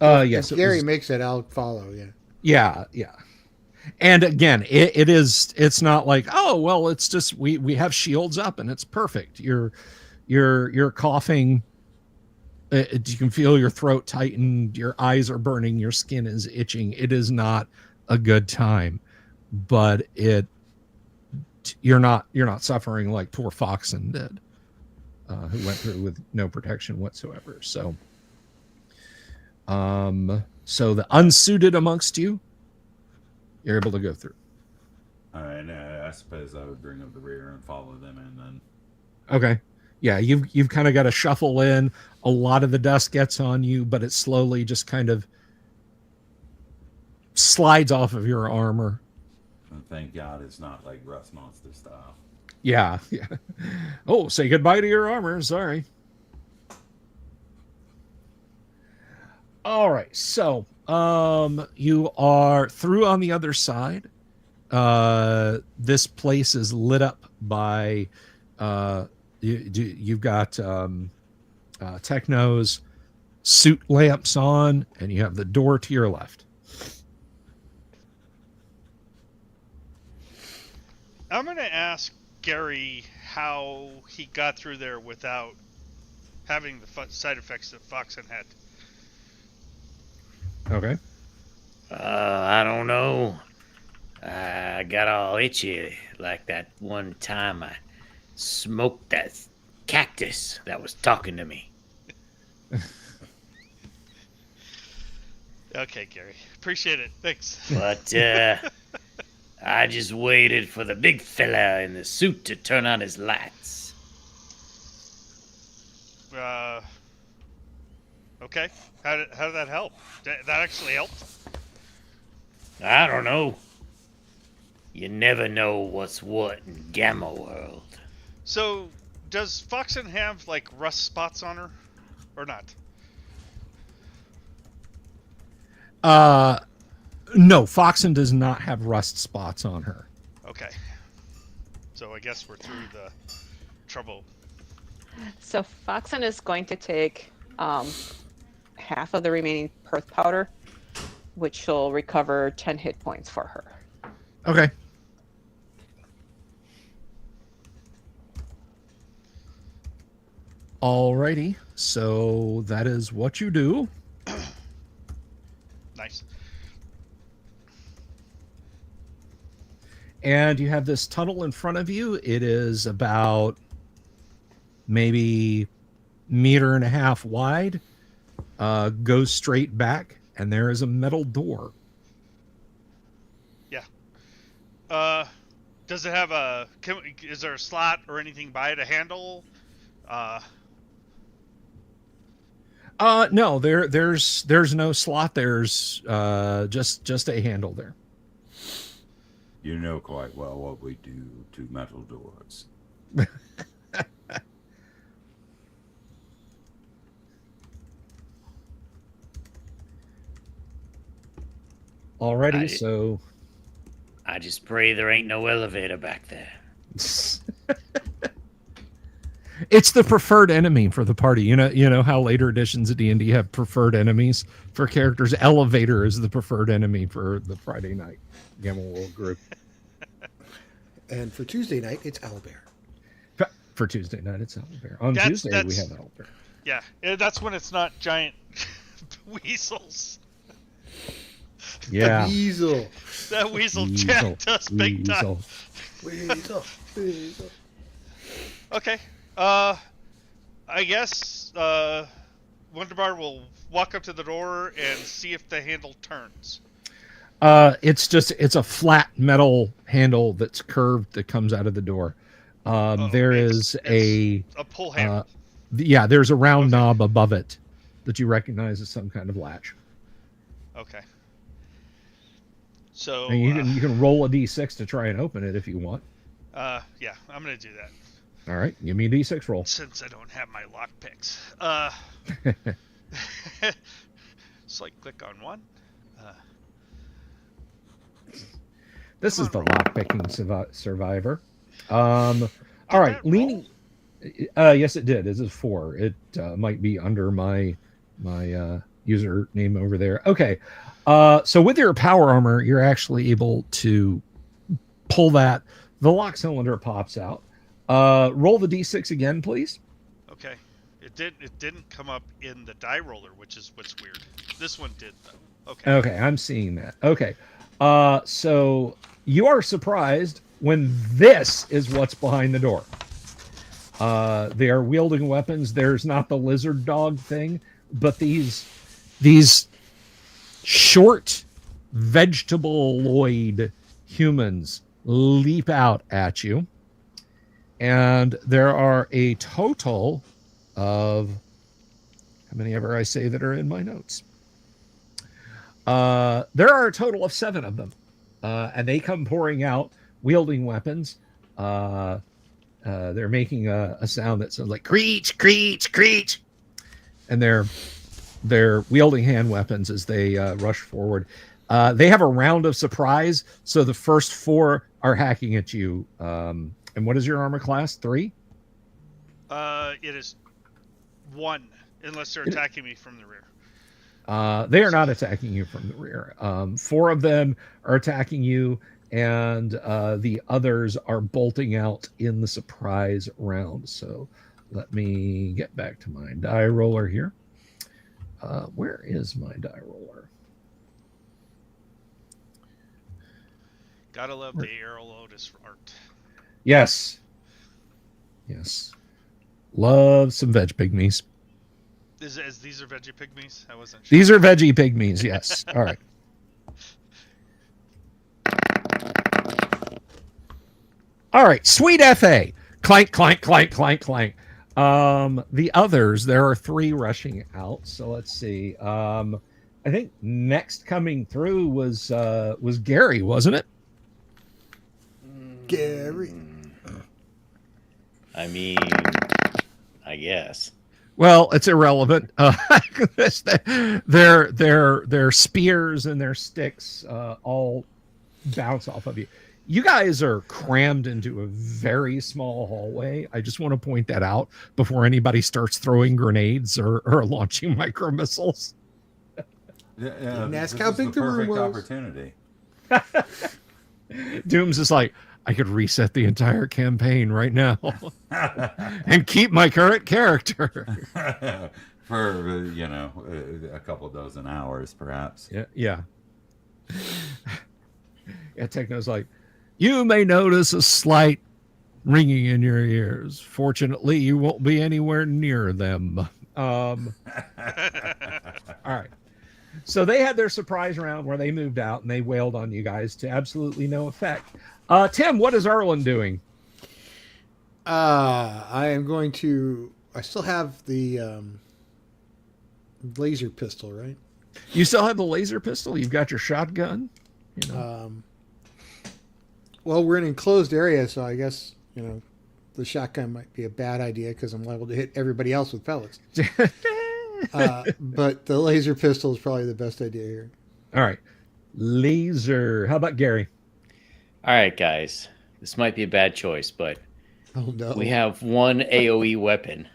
Yes, If Gary makes it, I'll follow. Yeah. yeah. And again, it's not like, oh well, it's just we have shields up and it's perfect. You're coughing. You can feel your throat tighten. Your eyes are burning. Your skin is itching. It is not a good time, but you're not suffering like poor Foxen did, who went through with no protection whatsoever. So, so the unsuited amongst you, you're able to go through. All right. I suppose I would bring up the rear and follow them in then. Okay. Yeah, you've kind of got to shuffle in. A lot of the dust gets on you, but it slowly just kind of slides off of your armor. And thank God it's not like Rust Monster style. Yeah. Oh, say goodbye to your armor. Sorry. All right. So, you are through on the other side. This place is lit up by You've got Techno's suit lamps on, and you have the door to your left. I'm going to ask Gary how he got through there without having the side effects that Foxen had. Okay. I don't know. I got all itchy like that one time I smoked that cactus that was talking to me. Okay, Gary. Appreciate it. Thanks. But I just waited for the big fella in the suit to turn on his lights. Okay. How did that help? That actually helped? I don't know. You never know what's what in Gamma World. So, does Foxen have, like, rust spots on her? Or not? No, Foxen does not have rust spots on her. Okay. So I guess we're through the trouble. So Foxen is going to take half of the remaining Perth powder, which will recover 10 hit points for her. Okay. Alrighty. So that is what you do. Nice. And you have this tunnel in front of you. It is about maybe 1.5 meters wide. Goes straight back, and there is a metal door. Yeah. Does it have a... is there a slot or anything by it, a handle? No, there's no slot. There's just a handle there. You know quite well what we do to metal doors. Alrighty, so I just pray there ain't no elevator back there. it's the preferred enemy for the party. You know how later editions of D&D have preferred enemies for characters. Elevator is the preferred enemy for the Friday night Gamma World group. And for Tuesday night, it's owlbear. For Tuesday night, it's owlbear. On Tuesday, we have owlbear. Yeah, that's when it's not giant weasels. Yeah. The weasel. That weasel jacked us big time. Weasel. Okay. I guess Wonderbar will walk up to the door and see if the handle turns. It's a flat metal handle that's curved that comes out of the door. There is a pull handle. Yeah, there's a round knob above it that you recognize as some kind of latch. Okay. So and you can roll a d6 to try and open it if you want. Yeah, I'm gonna do that. All right, give me a d6 roll. Since I don't have my lock picks. So click on one. This is the lock-picking survivor. All right, leaning. Yes, it did. This is 4. It might be under my username over there. Okay. So with your power armor, you're actually able to pull that. The lock cylinder pops out. Roll the d6 again, please. Okay. It didn't come up in the die roller, which is what's weird. This one did though. Okay. Okay, I'm seeing that. Okay. So you are surprised when this is what's behind the door. They are wielding weapons. There's not the lizard dog thing, but these short vegetable-loid humans leap out at you. And there are a total of how many ever I say that are in my notes. There are a total of 7 of them. And they come pouring out, wielding weapons. They're making a sound that sounds like creech, creech, creech. And they're wielding hand weapons as they rush forward. They have a round of surprise, so the first 4 are hacking at you. And what is your armor class? 3? It is 1, unless they're attacking me from the rear. They are not attacking you from the rear. 4 of them are attacking you, and the others are bolting out in the surprise round. So let me get back to my die roller here. Where is my die roller? Gotta love the Aero Lotus art. Yes. Yes. Love some veg pygmies. These are veggie pygmies? I wasn't sure. These are veggie pygmies, yes. All right. All right, sweet FA. Clank, clank, clank, clank, clank. The others, there are 3 rushing out. So let's see. I think next coming through was Gary, wasn't it? Gary. I mean, I guess. Well, it's irrelevant. Their spears and their sticks all bounce off of you. You guys are crammed into a very small hallway. I just want to point that out before anybody starts throwing grenades or launching micro missiles. Yeah, ask this how is big the room perfect was. opportunity. Dooms is like, I could reset the entire campaign right now and keep my current character. For, a couple dozen hours, perhaps. Yeah. Yeah, Techno's like, you may notice a slight ringing in your ears. Fortunately, you won't be anywhere near them. All right. So they had their surprise round where they moved out and they wailed on you guys to absolutely no effect. Tim, what is Erlen doing? I am going to. I still have the laser pistol, right? You still have the laser pistol? You've got your shotgun? You know. Well, we're in an enclosed area, so I guess, the shotgun might be a bad idea because I'm liable to hit everybody else with pellets. But the laser pistol is probably the best idea here. All right. Laser. How about Gary? All right, guys. This might be a bad choice, but Oh, no. we have one AoE weapon.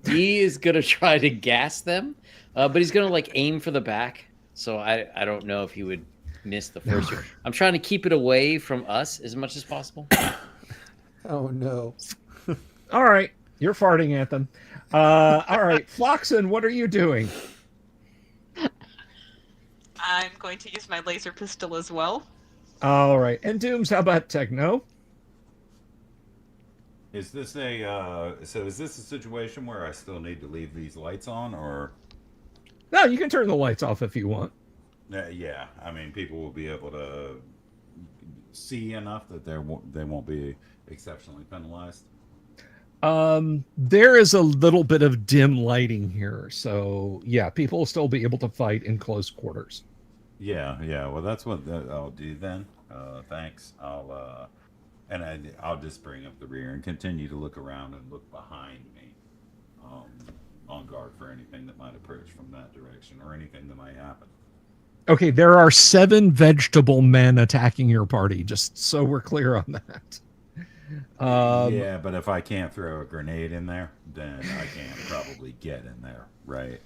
He is going to try to gas them, but he's going to, aim for the back. So I don't know if he would miss the first one. I'm trying to keep it away from us as much as possible. Oh, no. All right. You're farting at them. All right. Floxen, what are you doing? I'm going to use my laser pistol as well. All right. And Dooms, how about Techno? Is this a situation where I still need to leave these lights on, or? No, you can turn the lights off if you want. Yeah, I mean, people will be able to see enough that they won't be exceptionally penalized. There is a little bit of dim lighting here, so yeah, people will still be able to fight in close quarters. Yeah. Well, that's what I'll do then. Thanks. I'll just bring up the rear and continue to look around and look behind me, on guard for anything that might approach from that direction or anything that might happen. Okay, there are 7 vegetable men attacking your party, just so we're clear on that. Yeah, but if I can't throw a grenade in there, then I can't probably get in there, right?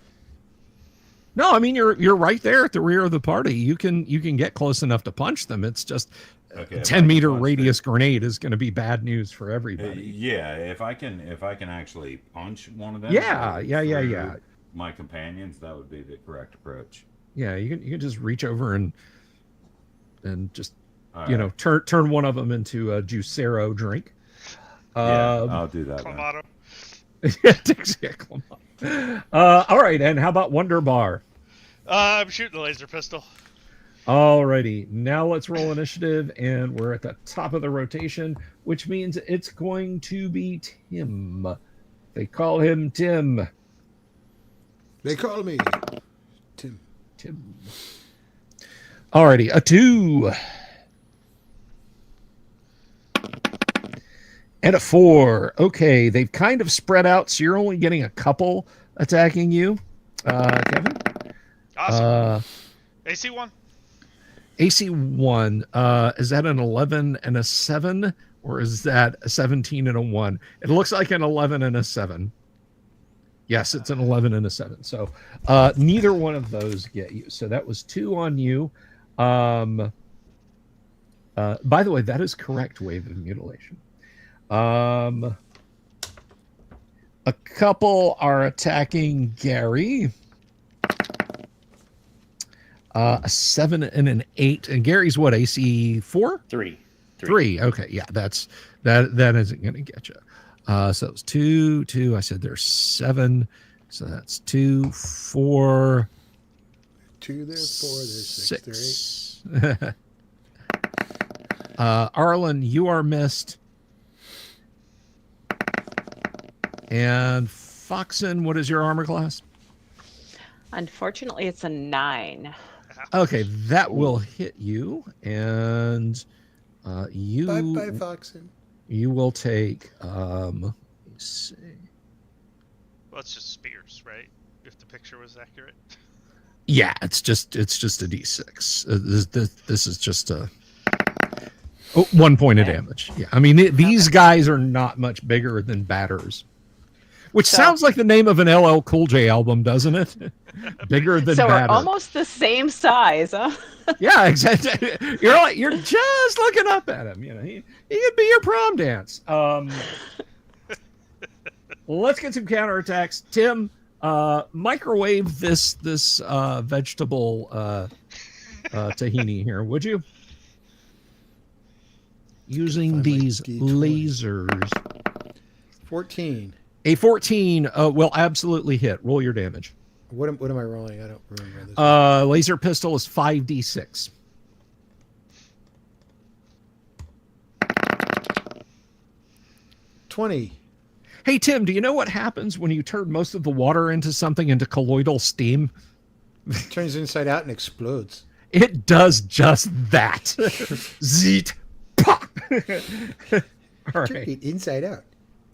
No, I mean you're right there at the rear of the party. You can get close enough to punch them. It's just a 10-meter radius grenade is going to be bad news for everybody. Yeah, if I can actually punch one of them. Yeah. My companions, that would be the correct approach. Yeah, you can just reach over and just right. turn one of them into a Juicero drink. Yeah, I'll do that. Clamato. All right, and how about Wonder Bar? I'm shooting the laser pistol. Alrighty, now let's roll initiative, and we're at the top of the rotation, which means it's going to be Tim. They call him Tim. They call me Tim. Alrighty, a 2. And a 4. Okay, they've kind of spread out, so you're only getting a couple attacking you. Kevin? Awesome. AC1. AC1, is that an 11 and a 7 Or is that a 17 and a 1? It looks like an 11 and a 7. Yes, it's an 11 and a 7. So neither one of those get you. So that was 2 on you. By the way, that is correct, Wave of Mutilation. A couple are attacking Gary. A 7 and an 8. And Gary's what, AC 4? 3. 3. Okay, yeah, that isn't going to get you. So it was 2, 2. I said there's 7. So that's 2, 4. 2 there, 4 there's 6 there, 8. Arlen, you are missed. And Foxen, what is your armor class? Unfortunately, it's a 9. Okay, that will hit you, and you. Bye, Foxen. You will take. Let me see. Well, it's just spears, right? If the picture was accurate. Yeah, it's just a d6. This is just a 1 point of damage. Yeah, I mean these guys are not much bigger than batters, which sounds like the name of an LL Cool J album, doesn't it? Bigger than so batter. we're almost the same size, huh? Yeah, exactly. You're just looking up at him. You know, he could be your prom dance. Let's get some counterattacks. Tim, microwave this vegetable tahini here, would you? Using these lasers. 14. A 14 will absolutely hit. Roll your damage. What am I rolling? I don't remember this. Laser pistol is 5d6. $20. Hey, Tim, do you know what happens when you turn most of the water into something into colloidal steam? Turns inside out and explodes. It does just that. Zeet. Pop. All right. Turned it inside out.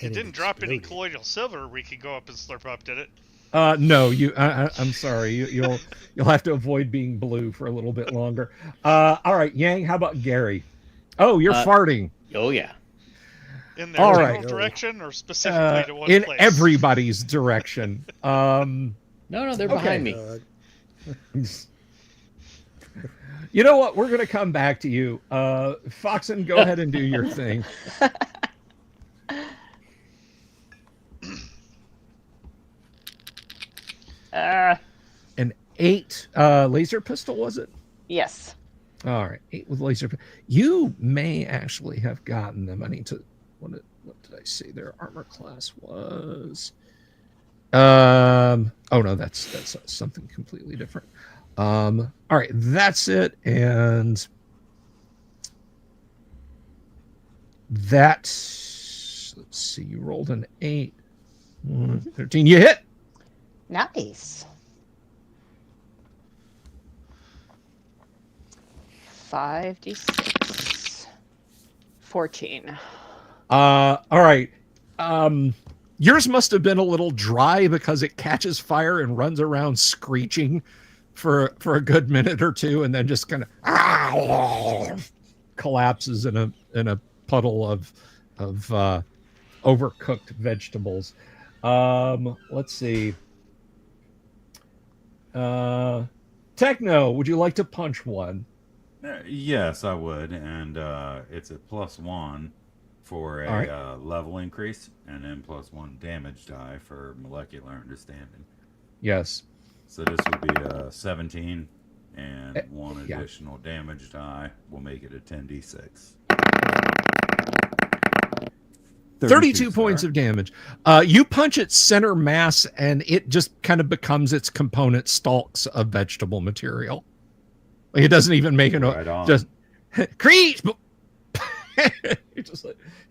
It didn't drop any colloidal silver we could go up and slurp up, did it? No, I'm sorry. You'll have to avoid being blue for a little bit longer. All right, Yang. How about Gary? Oh, you're farting. Oh yeah. In their general direction, or specifically to one in place? Everybody's direction. No, they're behind me. You know what? We're going to come back to you. Foxen, go ahead and do your thing. An 8 laser pistol, was it? Yes. All right, 8 with laser. You may actually have gotten them. I need to. What did I say their armor class was? Oh no, that's something completely different. All right, that's it, and that's. Let's see. You rolled an 8, 13. You hit. Nice. 5d6. 14. All right. Yours must have been a little dry because it catches fire and runs around screeching for a good minute or two, and then just kind of collapses in a puddle of overcooked vegetables. Let's see. Techno, would you like to punch one? Yes, I would, and it's a +1 for a level increase, and then +1 damage die for molecular understanding. Yes. So this would be a 17, and one additional damage die will make it a 10d6. 32 points of damage. You punch its center mass, and it just kind of becomes its component stalks of vegetable material. Like it doesn't even make an just creep. You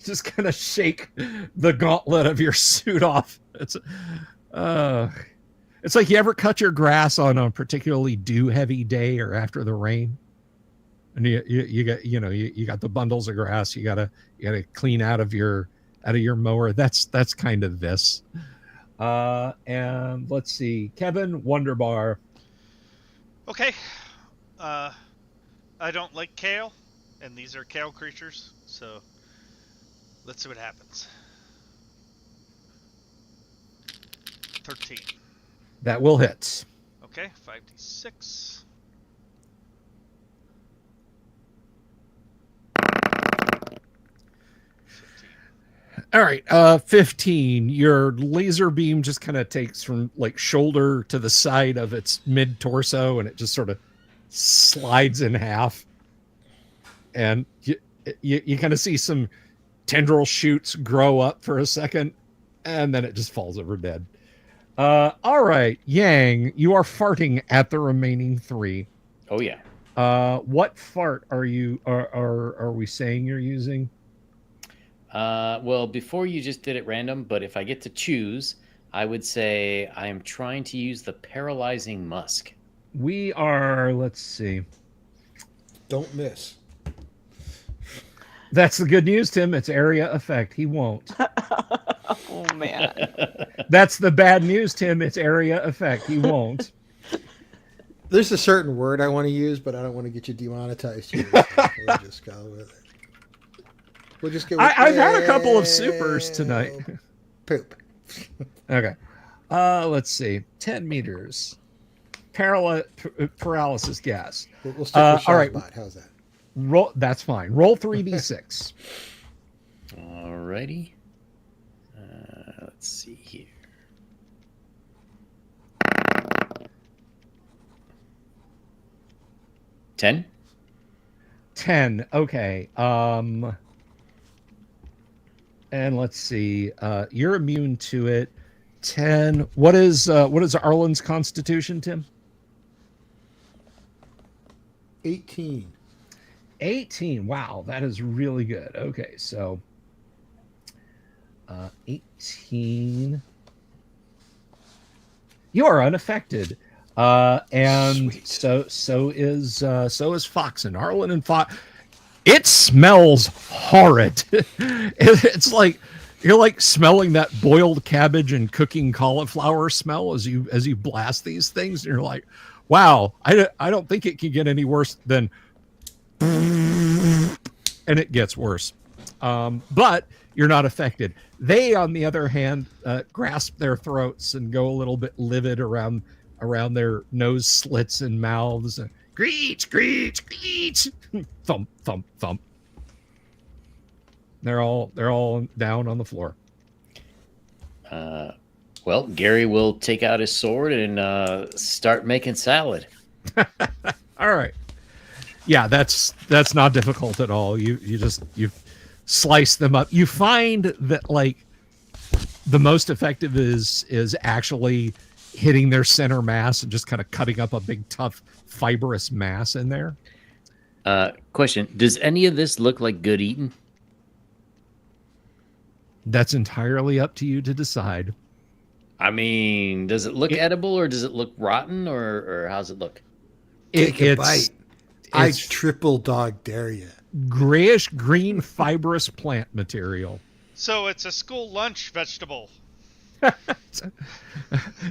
just kind of shake the gauntlet of your suit off. It's like you ever cut your grass on a particularly dew-heavy day or after the rain, and you got the bundles of grass you gotta clean out of your mower. That's kind of this. And let's see, Kevin Wonderbar. Okay. I don't like kale, and these are kale creatures, so Let's see what happens. 13. That will hit. Okay, 5d6. 15. All right, 15. Your laser beam just kind of takes from like shoulder to the side of its mid torso, and it just sort of slides in half. And you kind of see some tendril shoots grow up for a second, and then it just falls over dead. All right, Yang, you are farting at the remaining 3. Oh yeah. What fart are we saying you're using? Well, before you just did it random, but if I get to choose, I would say I am trying to use the paralyzing musk. We are, let's see. Don't miss. That's the good news, Tim. It's area effect. He won't. Oh man. That's the bad news, Tim. It's area effect. He won't. There's a certain word I want to use, but I don't want to get you demonetized here. So we'll just go with it. We'll just go with I've had a couple of supers tonight. Poop. Okay. Let's see. 10 meters. Paralysis gas. We'll stick with all right. Shotbot. How's that? Roll. That's fine. Roll 3d6. Alrighty. Let's see here. 10. 10. Okay. And let's see. You're immune to it. 10. What is Arlen's constitution, Tim? 18. 18. Wow, that is really good. Okay, so 18. You are unaffected. And Sweet. so is Foxen. Arlen and Fox. It smells horrid. It's like you're like smelling that boiled cabbage and cooking cauliflower smell as you blast these things, and you're like, wow, I don't think it can get any worse than, and it gets worse. But you're not affected. They, on the other hand, grasp their throats and go a little bit livid around their nose slits and mouths. And screech, screech, screech, thump, thump, thump. They're all down on the floor. Well, Gary will take out his sword and start making salad. All right. Yeah, that's not difficult at all. You slice them up. You find that like the most effective is actually hitting their center mass and just kind of cutting up a big tough fibrous mass in there. Question: does any of this look like good eating? That's entirely up to you to decide. I mean, does it look edible or does it look rotten or how's it look? Take a It's bite. I triple dog dare you. grayish green fibrous plant material. So it's a school lunch vegetable.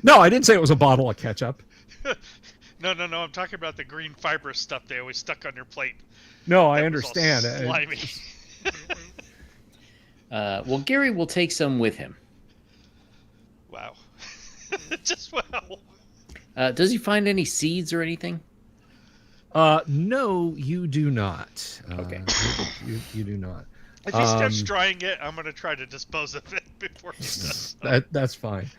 No, I didn't say it was a bottle of ketchup. No, I'm talking about the green fibrous stuff they always stuck on your plate. No, I That was all understand. slimy. Well, Gary will take some with him. Wow. Just wow. Does he find any seeds or anything? No, you do not. Okay. You do not. If he starts drying it, I'm going to try to dispose of it before he does. That's fine.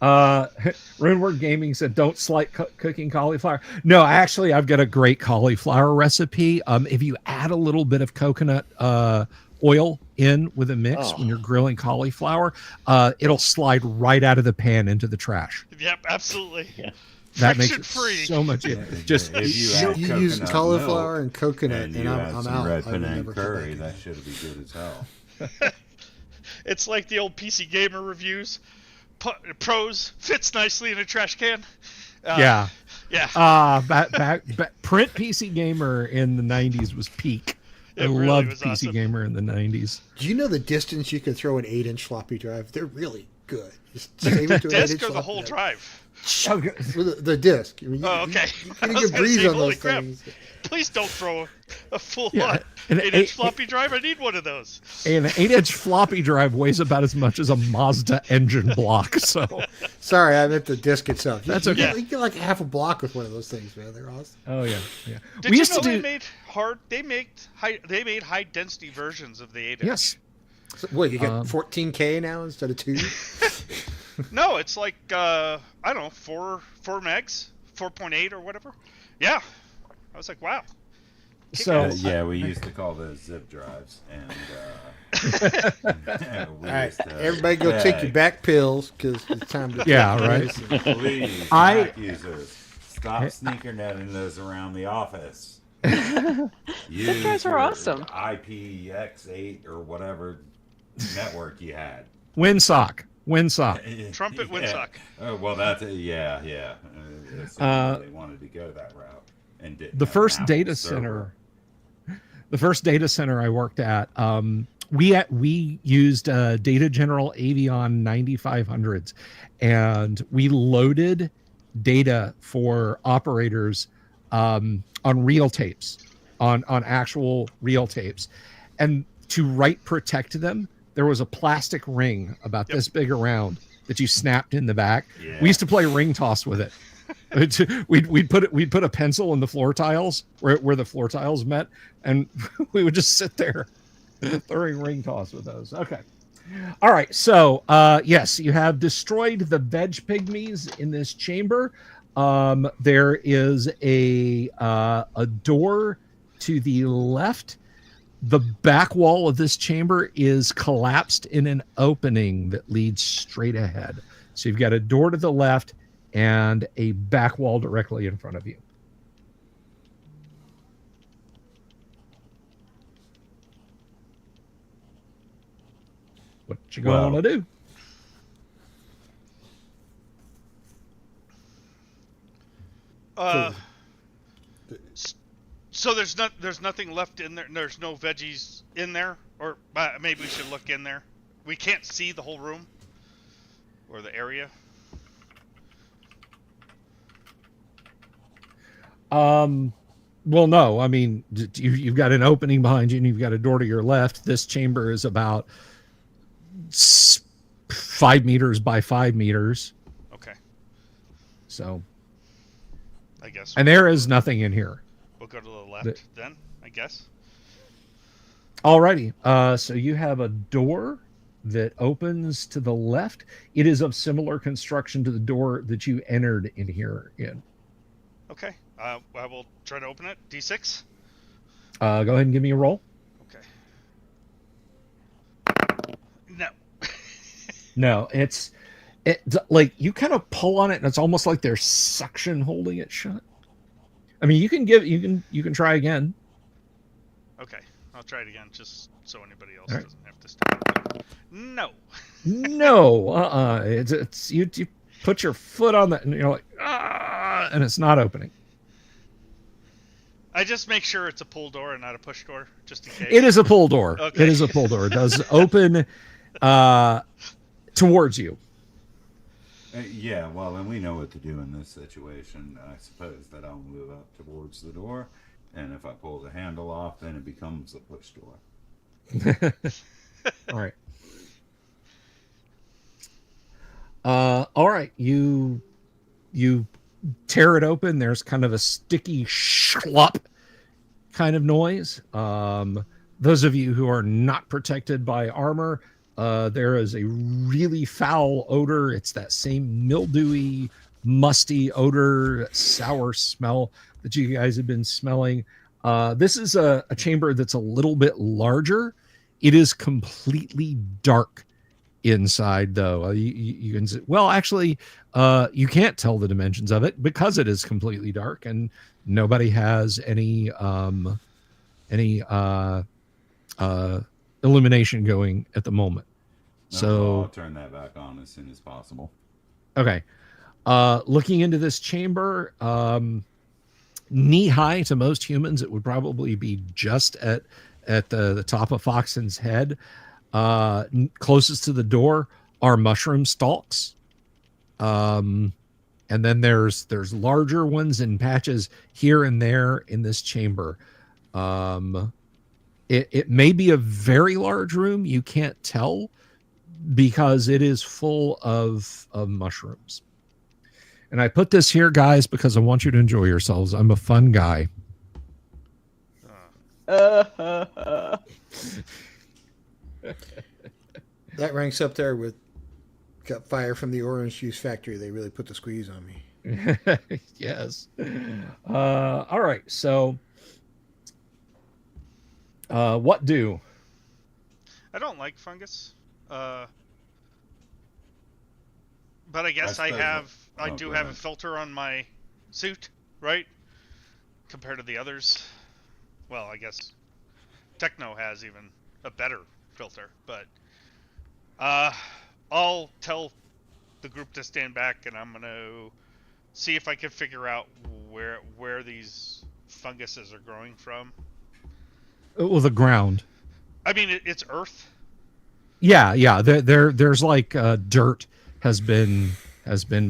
Runeward Gaming said, don't slight cooking cauliflower. No, actually, I've got a great cauliflower recipe. If you add a little bit of coconut oil in with a mix when you're grilling cauliflower, it'll slide right out of the pan into the trash. Yep, absolutely. Yeah. That makes Friction it free. so much. Just if you add You use coconut cauliflower milk and coconut, and and you I'm add some out. red I would Penang never come curry, back. that should be good as hell. It's like the old PC Gamer reviews. Pros fits nicely in a trash can. yeah. Yeah. Back print PC Gamer in the 90s was peak. It I really loved was PC awesome. Gamer in the 90s. Do you know the distance you can throw an 8-inch floppy drive? They're really Good. Just save it to an Disk 8-inch or the floppy whole drive? Okay. The disc. Oh, okay. You I can't was get gonna breeze say, on holy those crap. things. Please don't throw a full Yeah, on an 8-inch floppy drive. I need one of those. An 8-inch floppy drive weighs about as much as a Mazda engine block. So, Sorry, I meant the disc itself. That's you, okay. you get like half a block with one of those things, man. They're awesome. oh yeah, yeah. Did we you used know to they do. made They made high density versions of the 8-inch. Yes. So, what, you get Um, 14K now instead of 2? No, it's like I don't know, 4 megs, 4.8 or whatever. Yeah. I was like, wow. So Yeah, we used to call those zip drives, and we All right, used to everybody go take your back pills because it's time to. Yeah, right. Please, I- Mac users, stop sneakernetting those around the office. Zip drives are awesome. IPX8 or whatever network you had. Windsock. Trumpet Windsock. Well, that's yeah. They wanted to go that route and didn't The have an first Apple data server. center I worked at, we used Data General Avion 9500s, and we loaded data for operators on reel tapes, on actual reel tapes, and to write protect them, there was a plastic ring about this big around that you snapped in the back. Yeah. We used to play ring toss with it. we'd put a pencil in the floor tiles where the floor tiles met, and we would just sit there throwing ring toss with those. Okay. All right. So yes, you have destroyed the veg pygmies in this chamber. There is a door to the left. The back wall of this chamber is collapsed in an opening that leads straight ahead. So you've got a door to the left and a back wall directly in front of you. What you gonna do? So there's nothing left in there. There's no veggies in there, or maybe we should look in there. We can't see the whole room or the area. Well, no. I mean, you've got an opening behind you, and you've got a door to your left. This chamber is about 5 meters by 5 meters. Okay. So, I guess. and there is nothing in here. We'll go to the left then, I guess. Alrighty. So you have a door that opens to the left. It is of similar construction to the door that you entered in here in. Okay. I will try to open it. D6. Go ahead and give me a roll. Okay. No. No, it's like you kind of pull on it, and it's almost like there's suction holding it shut. I mean, you can try again. Okay. I'll try it again, just so anybody else All right. doesn't have to start. No. No, it's you put your foot on that, and you're like, and it's not opening. I just make sure it's a pull door and not a push door, just in case. It is a pull door. Okay. It is a pull door. It does open towards you. Yeah, well, and we know what to do in this situation. I suppose that I'll move up towards the door, and if I pull the handle off, then it becomes a push door. All right. All right. You tear it open. There's kind of a sticky schlop kind of noise. Those of you who are not protected by armor, there is a really foul odor. It's that same mildewy, musty odor, sour smell that you guys have been smelling. This is a chamber that's a little bit larger. It is completely dark inside, though. You can see, well, actually, you can't tell the dimensions of it because it is completely dark, and nobody has any illumination going at the moment. No, So I'll turn that back on as soon as possible. okay, looking into this chamber, knee high to most humans, it would probably be just at the top of Foxen's head, closest to the door. are mushroom stalks. And then there's larger ones in patches here and there in this chamber. It may be a very large room. You can't tell because it is full of mushrooms. And I put this here, guys, because I want you to enjoy yourselves. I'm a fun guy. That ranks up there with got fire from the orange juice factory. They really put the squeeze on me. Yes. All right. So, what do? I don't like fungus. But I guess I do have a filter on my suit, right? Compared to the others. Well, I guess Techno has even a better filter, but I'll tell the group to stand back, and I'm gonna see if I can figure out where these funguses are growing from. Well, the ground. I mean, it's earth. Yeah. There's like dirt has been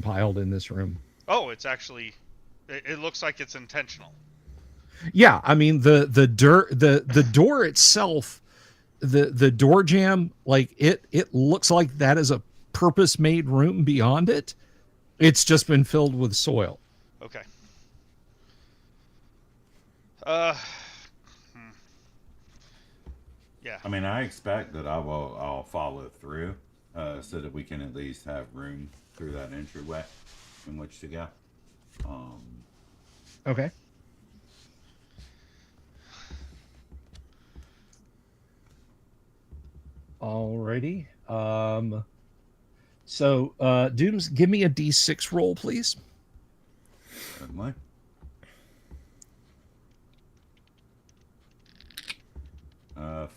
piled in this room. Oh, it's actually. It looks like it's intentional. Yeah, I mean the dirt, the door itself, the door jamb, like it looks like that is a purpose made room beyond it. It's just been filled with soil. Okay. Yeah. I mean, I expect that I'll follow through, so that we can at least have room through that entryway in which to go. Okay. Alrighty. So Dooms, give me a D6 roll, please. Certainly.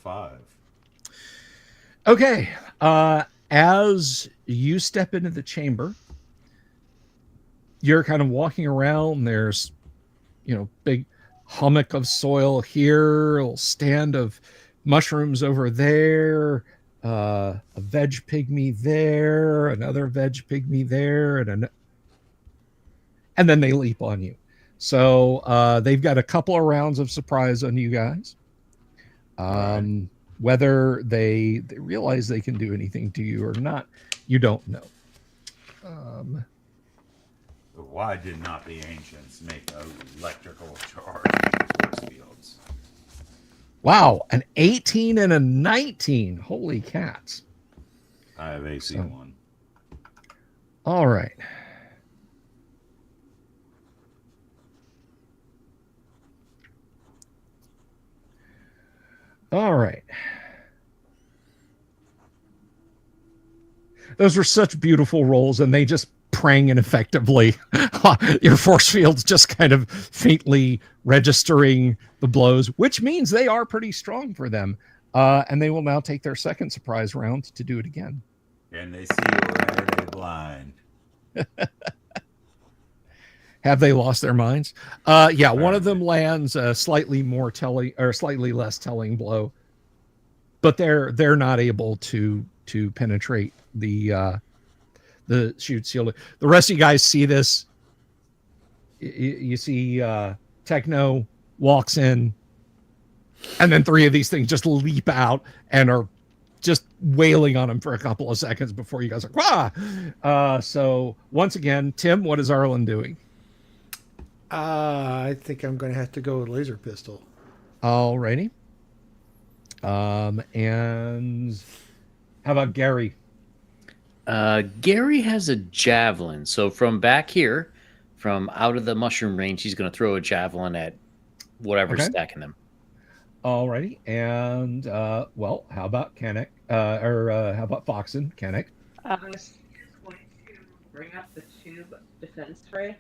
Five. Okay. As you step into the chamber, you're kind of walking around. There's, big hummock of soil here, a little stand of mushrooms over there, a veg pygmy there, another veg pygmy there, and then they leap on you. So they've got a couple of rounds of surprise on you guys. Right. Whether they realize they can do anything to you or not, you don't know. Why did not the ancients make electrical charge force fields? Wow, an 18 and a 19. Holy cats. I have AC1. All right. All right. Those were such beautiful rolls, and they just prang ineffectively. Your force field's just kind of faintly registering the blows, which means they are pretty strong for them. And they will now take their second surprise round to do it again. And they see or are they blind? Have they lost their minds? Yeah, one of them lands a slightly more telling or slightly less telling blow, but they're not able to penetrate the chute seal. The rest of you guys see this. You see Techno walks in, and then three of these things just leap out and are just wailing on him for a couple of seconds before you guys are so once again, Tim, what is Arlen doing? I think I'm going to have to go with laser pistol. Alrighty. And how about Gary? Gary has a javelin. So from back here, from out of the mushroom range, he's going to throw a javelin at whatever's stacking them. Alrighty. And, well, how about Kennick? How about Foxen? Kennick? She's going to bring up the tube defense ray.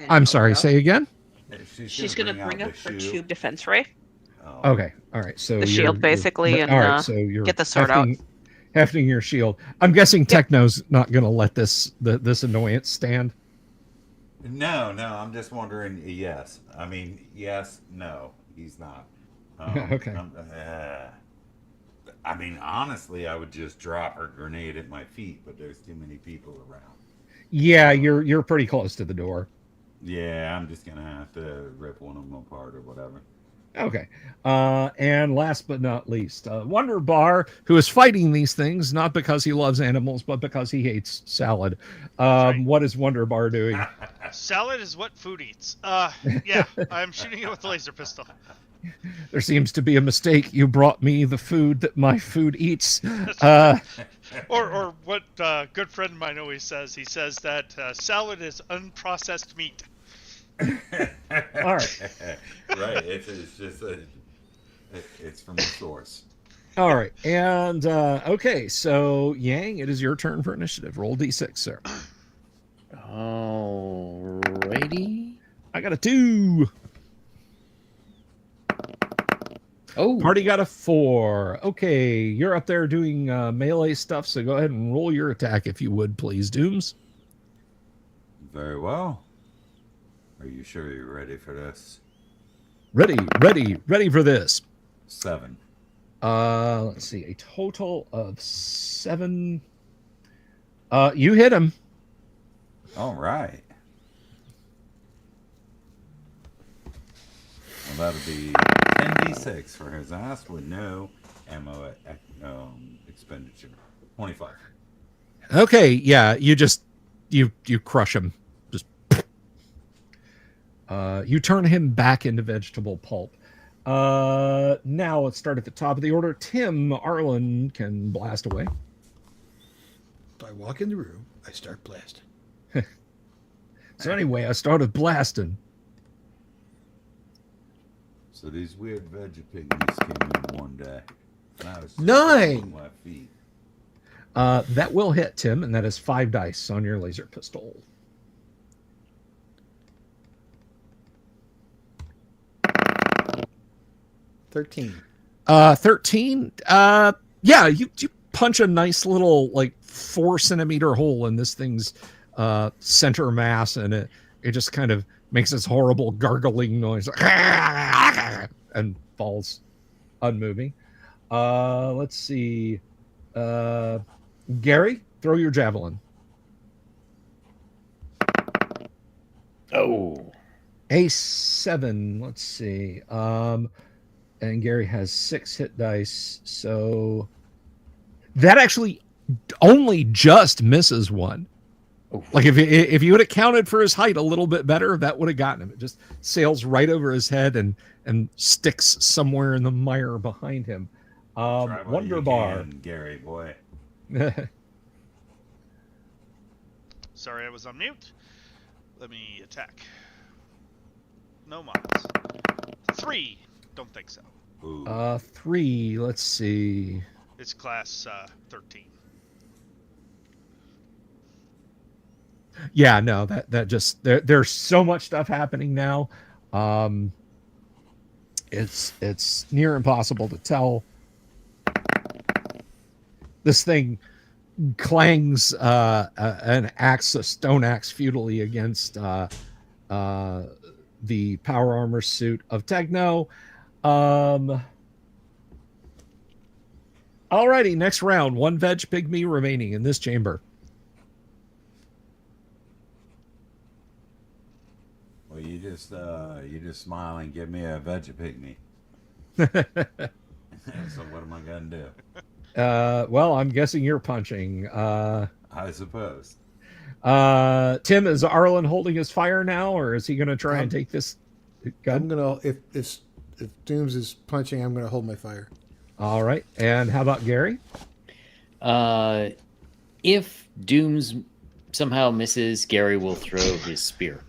I'm sorry, say again? She's going to bring up her tube defense ray. Oh. Okay. All right. So the shield, basically, and all right, so you're get the sword out. Hefting your shield. I'm guessing Techno's not going to let this annoyance stand. No, I'm just wondering. Yes, I mean yes, no, he's not. Okay. I mean, honestly, I would just drop her grenade at my feet, but there's too many people around. Yeah, you're pretty close to the door. Yeah, I'm just gonna have to rip one of them apart or whatever. Okay. And last but not least, Wonder Bar, who is fighting these things not because he loves animals, but because he hates salad. Right. What is Wonder Bar doing? Salad is what food eats. Yeah, I'm shooting it with a laser pistol. There seems to be a mistake. You brought me the food that my food eats. Or what a good friend of mine always says. He says that salad is unprocessed meat. All right. Right. It's just it's from the source. All right. And okay, so Yang, it is your turn for initiative. Roll D6, sir. Alrighty. I got a 2. Oh, Party got a 4. Okay, you're up there doing melee stuff, so go ahead and roll your attack if you would, please, Dooms. Very well. Are you sure you're ready for this? Ready for this. 7. Let's see, a total of 7. You hit him. All right. Well, that'll be 10d6 for his ass with no ammo expenditure. 25. Okay, yeah, you just you crush him. Just you turn him back into vegetable pulp. Now let's start at the top of the order. Tim Arlen can blast away. So I walk in the room. I start blasting. So anyway, I started blasting. So these weird veggie pygmies came in one day. And I was 9. on my feet. That will hit, Tim, and that is 5 dice on your laser pistol. 13. 13. Yeah, you punch a nice little like 4-centimeter hole in this thing's center mass, and it just kind of makes this horrible gargling noise and falls unmoving. Let's see. Gary, throw your javelin. oh, A 7. Let's see. And Gary has 6 hit dice, so that actually only just misses one. oh. Like if you had accounted for his height a little bit better, that would have gotten him. It just sails right over his head and sticks somewhere in the mire behind him. Try what Wonder you Bar. can, Gary boy. Sorry, I was on mute. Let me attack. No mods. 3. Don't think so. Ooh. 3. Let's see. It's class 13. Yeah, no, that just there's so much stuff happening now. It's near impossible to tell. This thing clangs an axe, a stone axe, futilely against the power armor suit of Techno. Alrighty, next round. 1 veg pygmy remaining in this chamber. Well, you just smile and give me a veggie pygmy. So what am I gonna do? Well, I'm guessing you're punching. I suppose. Tim, is Arlen holding his fire now, or is he going to try and take this gun? I'm gonna if Dooms is punching, I'm gonna hold my fire. All right. And how about Gary? If Dooms somehow misses, Gary will throw his spear.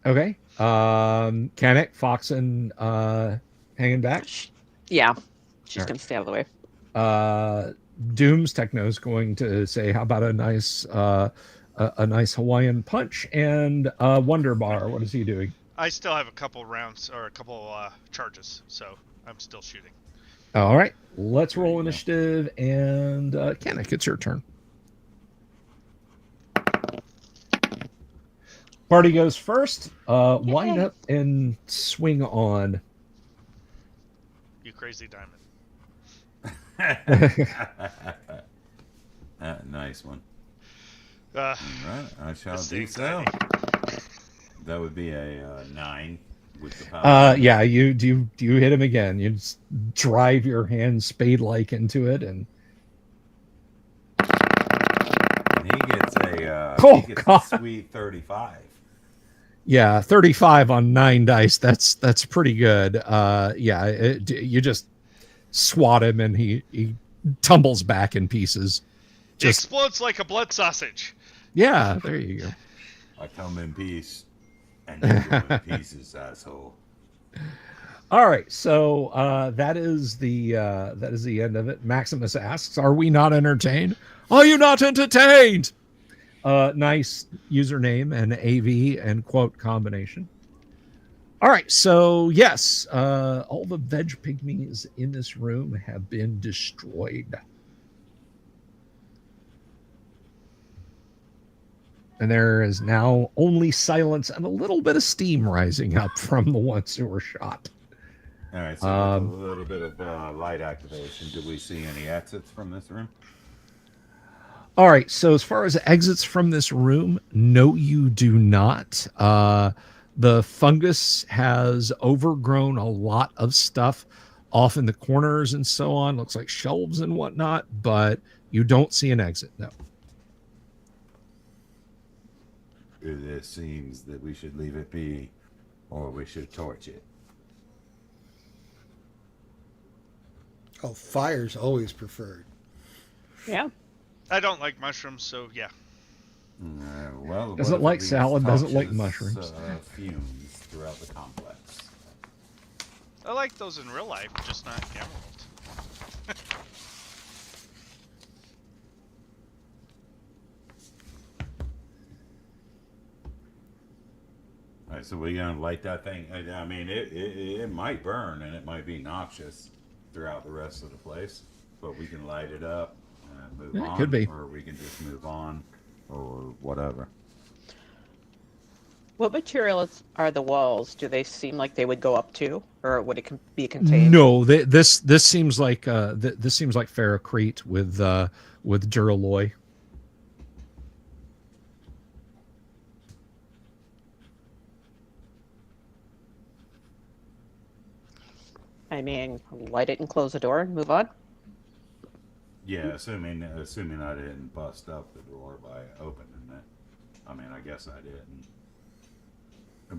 Okay. Kanek, Foxen, hanging back. Yeah, she's Alright. gonna stay out of the way. Doom's Techno's going to say, "How about a nice Hawaiian punch?" And Wonder Bar, what is he doing? I still have a couple rounds or a couple charges, so I'm still shooting. All right. Let's roll initiative, and Kanek, it's your turn. Party goes first. Wind up and swing on. You crazy diamond. Nice one. Uh, All right, I shall this do thing's so. tiny. That would be a 9 with the power. Yeah, you hit him again. You just drive your hand spade like into it, and And he gets oh a god, sweet 35. yeah, 35 on 9 dice. That's pretty good. Yeah, you just swat him, and he tumbles back in pieces. It Just explodes like a blood sausage. yeah, there you I come in peace, and you go in pieces, asshole. All right, so that is the end of it. Maximus asks, "Are we not entertained? Are you not entertained?" Nice username and AV and quote combination. All right, so yes, all the veg pygmies in this room have been destroyed, and there is now only silence and a little bit of steam rising up from the ones who were shot. All right, so with a little bit of light activation, do we see any exits from this room? All right. So as far as exits from this room, no, you do not. The fungus has overgrown a lot of stuff off in the corners and so on. Looks like shelves and whatnot, but you don't see an exit. No. It seems that we should leave it be, or we should torch it. Oh, fire's always preferred. Yeah. I don't like mushrooms, so yeah. Well, Doesn't what if like these salad, doesn't like torches, mushrooms. Fumes throughout the complex. I like those in real life, just not in Gamma World. All right, so we're gonna light that thing. I mean, it might burn and it might be noxious throughout the rest of the place, but we can light it up and move Yeah, it on, could be. or we can just move on, or whatever. What materials are the walls? Do they seem like they would go up to, or would it be contained? No, this seems like this seems like ferrocrete with duralloy. I mean, light it and close the door and move on. Yeah, assuming I didn't bust up the door by opening it. I mean, I guess I didn't.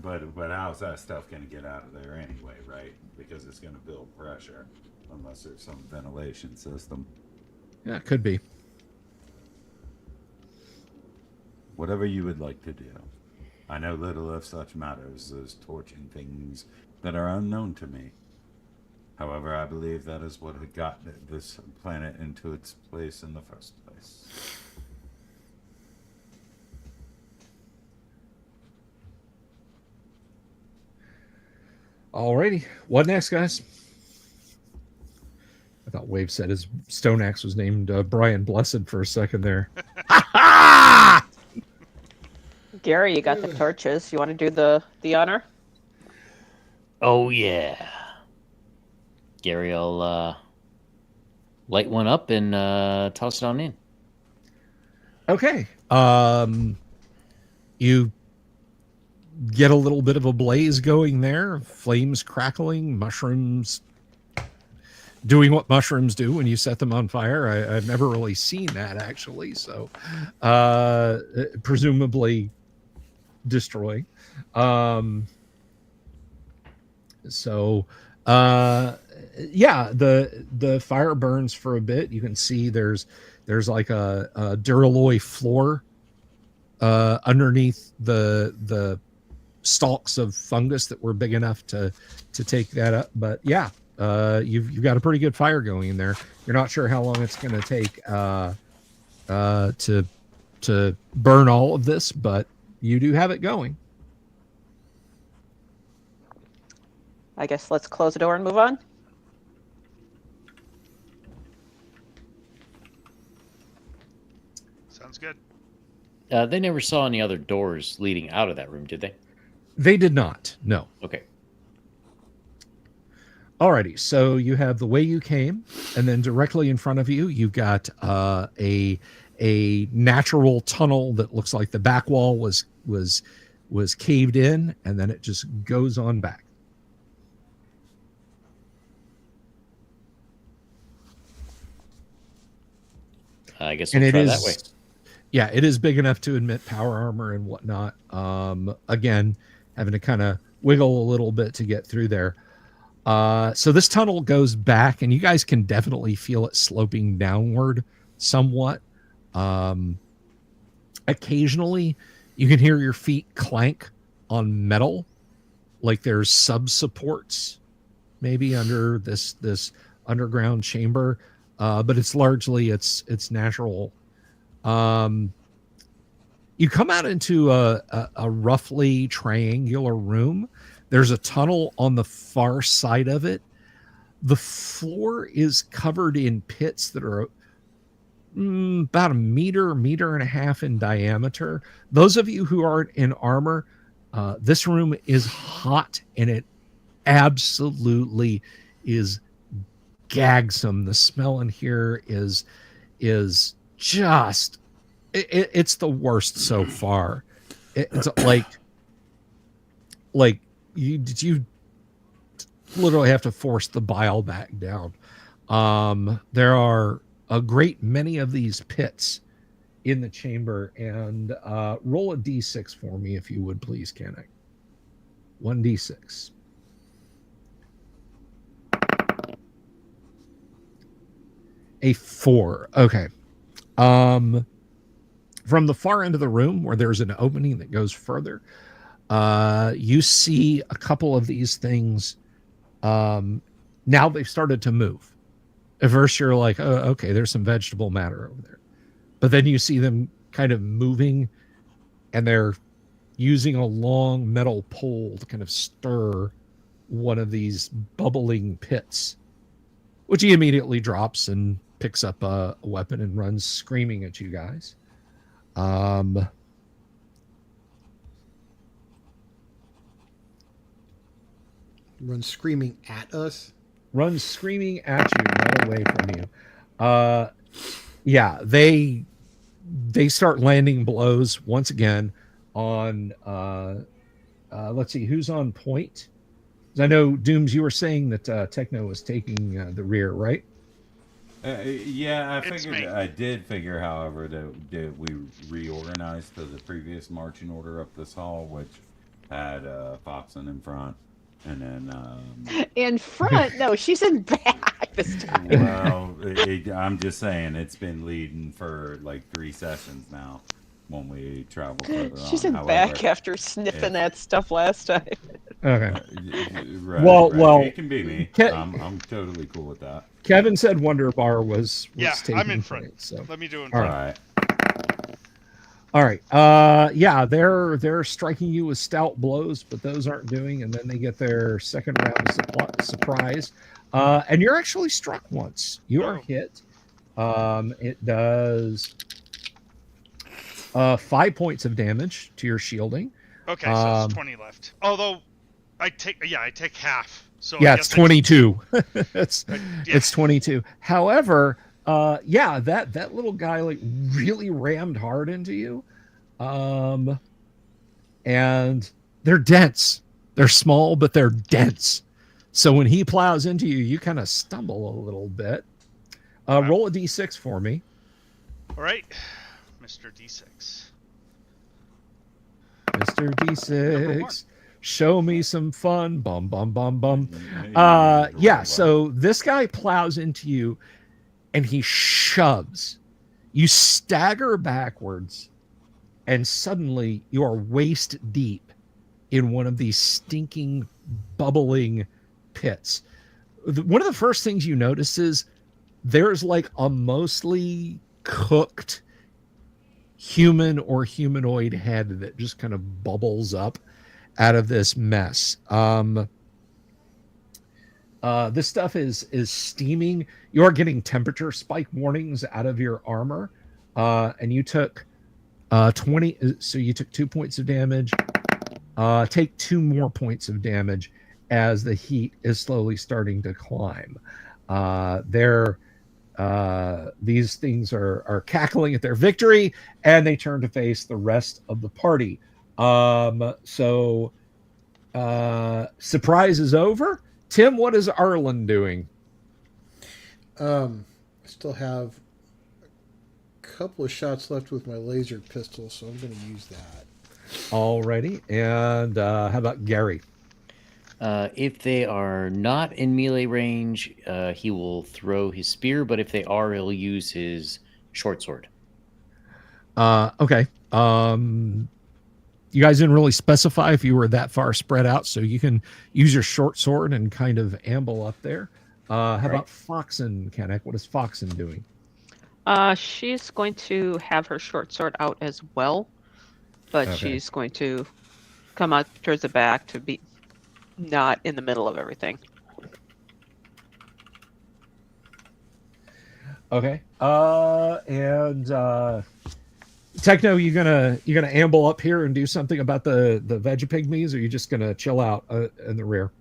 But how's that stuff gonna get out of there anyway, right? Because it's gonna build pressure, unless there's some ventilation system. Yeah, it could be. Whatever you would like to do. I know little of such matters as torching things that are unknown to me. However, I believe that is what had got this planet into its place in the first place. Alrighty. What next, guys? I thought Wave said his stone axe was named Brian Blessed for a second there. Gary, you got the torches. You want to do the honor? Oh yeah. Gary will light one up and toss it on in. Okay. You get a little bit of a blaze going there, flames crackling, mushrooms doing what mushrooms do when you set them on fire. I've never really seen that actually, so presumably destroying. Yeah, the fire burns for a bit. You can see there's like a duralloy floor underneath the stalks of fungus that were big enough to take that up. But yeah, you've got a pretty good fire going in there. You're not sure how long it's going to take to burn all of this, but you do have it going. I guess let's close the door and move on. Sounds good. They never saw any other doors leading out of that room, did they? They did not. No. Okay. Alrighty, so you have the way you came, and then directly in front of you, you've got a natural tunnel that looks like the back wall was caved in, and then it just goes on back. I guess And we'll it try is, that way. yeah, it is big enough to admit power armor and whatnot. Again, having to kind of wiggle a little bit to get through there. So this tunnel goes back, and you guys can definitely feel it sloping downward somewhat. Occasionally, you can hear your feet clank on metal, like there's sub supports maybe under this underground chamber, but it's largely it's natural. You come out into a roughly triangular room. There's a tunnel on the far side of it. The floor is covered in pits that are about a meter and a half in diameter. Those of you who aren't in armor, this room is hot, and it absolutely is gagsome. The smell in here is just it's the worst so far. It's like you literally have to force the bile back down. There are a great many of these pits in the chamber, and roll a d6 for me if you would please, Kennick. 1d6. A 4. Okay. From the far end of the room where there's an opening that goes further, you see a couple of these things. Now they've started to move. At first you're like, oh, okay, there's some vegetable matter over there. But then you see them kind of moving, and they're using a long metal pole to kind of stir one of these bubbling pits, which he immediately drops and picks up a weapon and runs screaming at you guys. Run screaming at us. Runs screaming at you, not away from you. Yeah, they start landing blows once again on let's see who's on point. I know, Dooms, you were saying that Techno was taking the rear, right? Yeah, It's figured. me. I did figure, however, that we reorganized to the previous marching order up this hall, which had Foxen in front, and then. In front? No, she's in back this time. Well, I'm just saying it's been leading for like 3 sessions now. When we travel further She's on, in back after sniffing that stuff last time. Okay. Right, Well, it can be me. Ke- I'm totally cool with that. Kevin said Wonder Bar was Yeah, taking I'm in front. point, so Let me do in All front. All right. Yeah, they're striking you with stout blows, but those aren't doing, and then they get their second round of surprise. And you're actually struck once. You are hit. It does 5 points of damage to your shielding. Okay, so it's 20 left. Although I take half. So Yeah, I it's guess 22. yeah. It's 22. However, yeah, that little guy like really rammed hard into you. And they're dense. They're small, but they're dense. So when he plows into you, you kind of stumble a little bit. Roll a d6 for me. All right, Mr. D6. Mr. D6, show me some fun. Bum, bum, bum, bum. Hey, Yeah, so this guy plows into you, and he shoves. You stagger backwards, and suddenly you are waist deep in one of these stinking, bubbling pits. One of the first things you notice is there's like a mostly cooked human or humanoid head that just kind of bubbles up out of this mess. This stuff is steaming. You're getting temperature spike warnings out of your armor, and you took 20. So you took 2 points of damage. Take 2 more points of damage, as the heat is slowly starting to climb. They're these things are cackling at their victory, and they turn to face the rest of the party. So surprise is over. Tim, what is Arlen doing? I still have a couple of shots left with my laser pistol, so I'm going to use that. Alrighty, and how about Gary? If they are not in melee range, he will throw his spear, but if they are, he'll use his short sword. Okay. You guys didn't really specify if you were that far spread out, so you can use your short sword and kind of amble up there. How about Foxen, Kanek? What is Foxen doing? She's going to have her short sword out as well, but Okay. she's going to come out towards the back to be not in the middle of everything. Okay. And Techno, you gonna amble up here and do something about the veg pygmies, or are you just gonna chill out in the rear?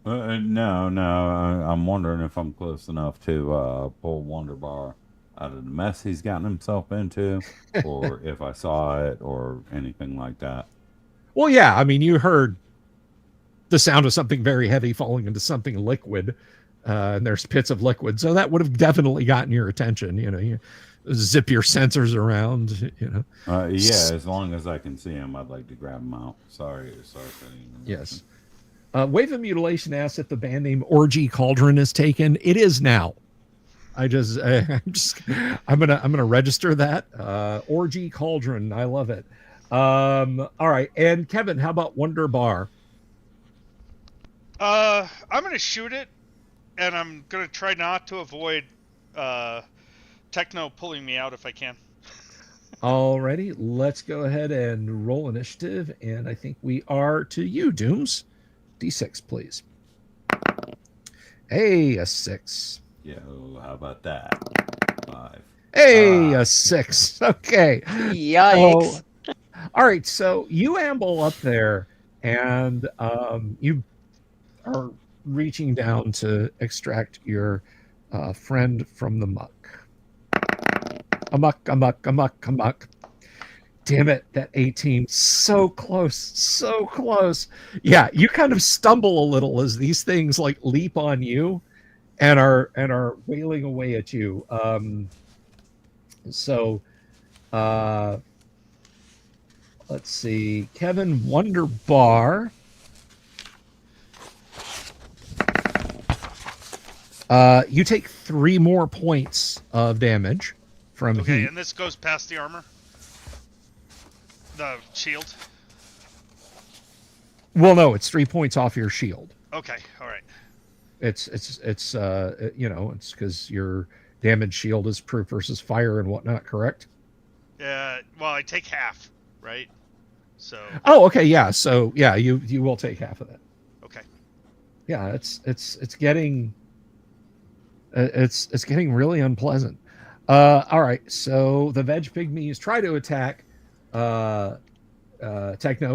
No, I'm wondering if I'm close enough to pull Wonder Bar out of the mess he's gotten himself into, or if I saw it, or anything like that. Well, yeah. I mean, you heard the sound of something very heavy falling into something liquid, and there's pits of liquid, so that would have definitely gotten your attention. You know, you zip your sensors around. You know. Yeah, as long as I can see him, I'd like to grab him out. Sorry for the interruption. Yes. Wave of Mutilation asks if the band name Orgy Cauldron is taken. It is now. I'm gonna register that. Orgy Cauldron. I love it. All right. And Kevin, how about Wonder Bar? I'm gonna shoot it, and I'm gonna try not to avoid Techno pulling me out if I can. Alrighty, let's go ahead and roll initiative. And I think we are to you, Dooms. D6, please. Hey, a 6. Yo, how about that? 5. Hey, a 6. Okay. Yikes. So, all right, so you amble up there, and you are reaching down to extract your friend from the muck. Amok. Damn it, that 18. So close, so close. Yeah, you kind of stumble a little as these things like leap on you and are wailing away at you. So let's see. Kevin Wonder Bar. You take 3 more points of damage from Okay, heat. and this goes past the armor, the shield. Well, no, it's 3 points off your shield. Okay, all right. It's you know, it's because your damage shield is proof versus fire and whatnot, correct? Yeah. Well, I take half, right? So. Oh, okay, yeah. So yeah, you will take half of that. Okay. Yeah, it's getting it's getting really unpleasant. All right, so the veg pygmies try to attack Techno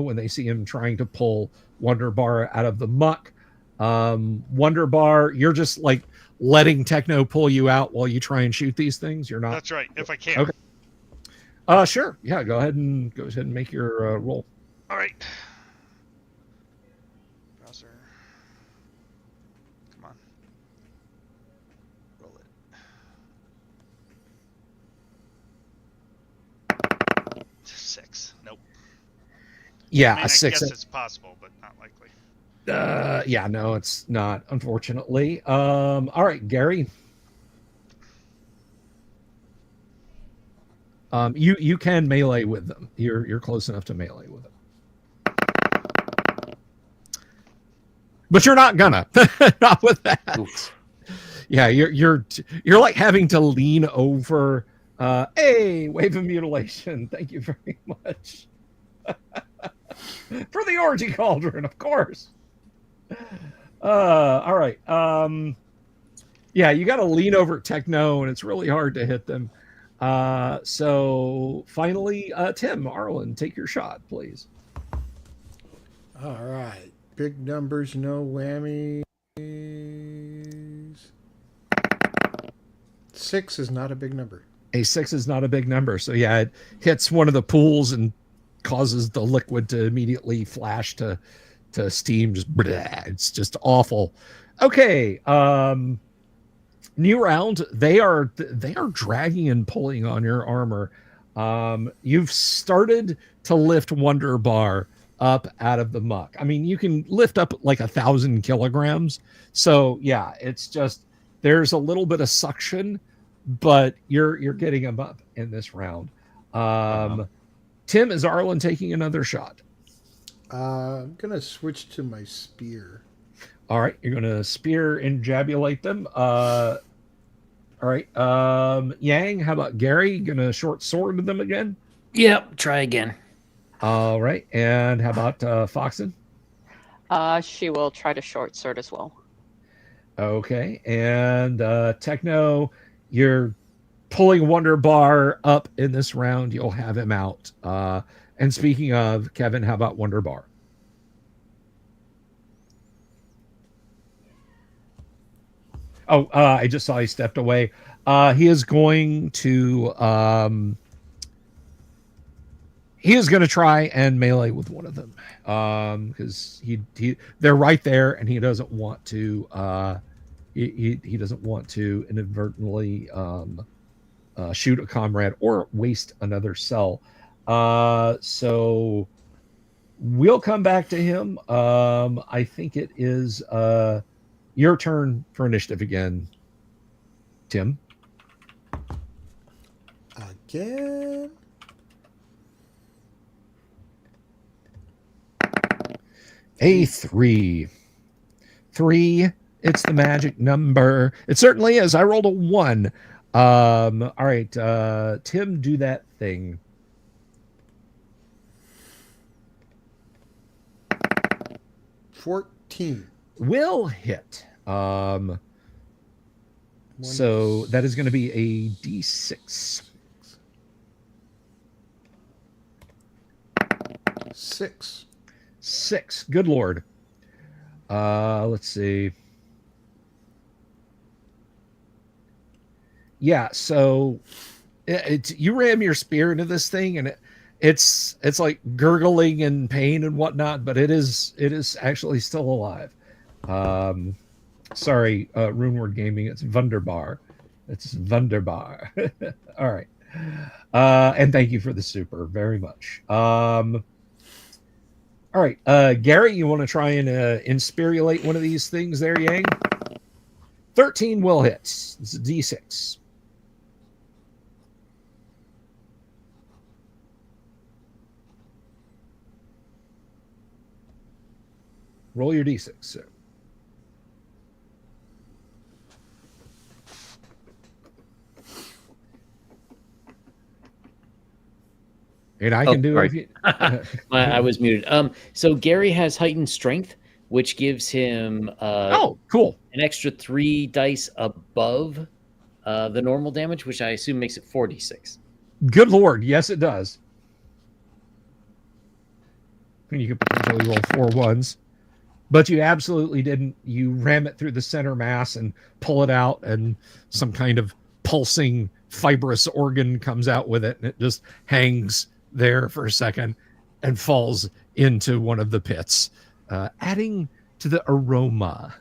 when they see him trying to pull Wonder Bar out of the muck. Wonder Bar, you're just like letting Techno pull you out while you try and shoot these things. You're not. That's right. If I can. Okay. Sure. Yeah. Go ahead and make your roll. All right. Browser. Come on. Roll it. 6. Nope. Yeah, I mean, a 6. I guess it's possible, but not likely. Yeah, no, it's not, unfortunately. All right, Gary. You can melee with them. You're close enough to melee with them. But you're not gonna. Not with that. Oof. Yeah, you're like having to lean over. Hey, wave of mutilation. Thank you very much. For the orgy cauldron, of course. All right. Yeah, you got to lean over Techno, and it's really hard to hit them. So finally, Tim, Arlen, take your shot, please. All right. Big numbers, no whammies. 6 is not a big number. A 6 is not a big number. So yeah, it hits one of the pools and causes the liquid to immediately flash to steam. Just it's just awful. Okay, new round. They are dragging and pulling on your armor. You've started to lift Wonder Bar up out of the muck. I mean, you can lift up like 1,000 kilograms. So yeah, it's just there's a little bit of suction, but you're getting them up in this round. Tim, is Arlen taking another shot? I'm gonna switch to my spear. All right, you're gonna spear and jabulate them. All right, Yang, how about Gary? Gonna short sword them again? Yep, try again. All right, and how about Foxen? She will try to short sword as well. Okay, and Techno, you're pulling Wonder Bar up in this round. You'll have him out. And speaking of, Kevin, how about Wonder Bar? Oh, I just saw he stepped away. He is going to try and melee with one of them because they're right there and he doesn't want to he doesn't want to inadvertently shoot a comrade or waste another cell. So we'll come back to him. I think it is your turn for initiative again, Tim. Again. A 3. 3. It's the magic number. It certainly is. I rolled a 1. All right, Tim, do that thing. 14. Will hit. So that is going to be a D6. 6. 6. Good Lord. Let's see. Yeah, so you ram your spear into this thing and it's like gurgling and pain and whatnot, but it is actually still alive. Sorry, Runeward Gaming, it's Wunderbar. It's Wunderbar. All right. And thank you for the super very much. All right, Gary, you want to try and inspirulate one of these things there, Yang? 13 will hit. It's a D6. Roll your D6, sir. And I can do it. If you... I was muted. So Gary has heightened strength, which gives him cool, an extra 3 dice above the normal damage, which I assume makes it 4d6. Good Lord, yes, it does. And you could potentially roll 4 ones, but you absolutely didn't. You ram it through the center mass and pull it out, and some kind of pulsing fibrous organ comes out with it, and it just hangs there for a second and falls into one of the pits, adding to the aroma.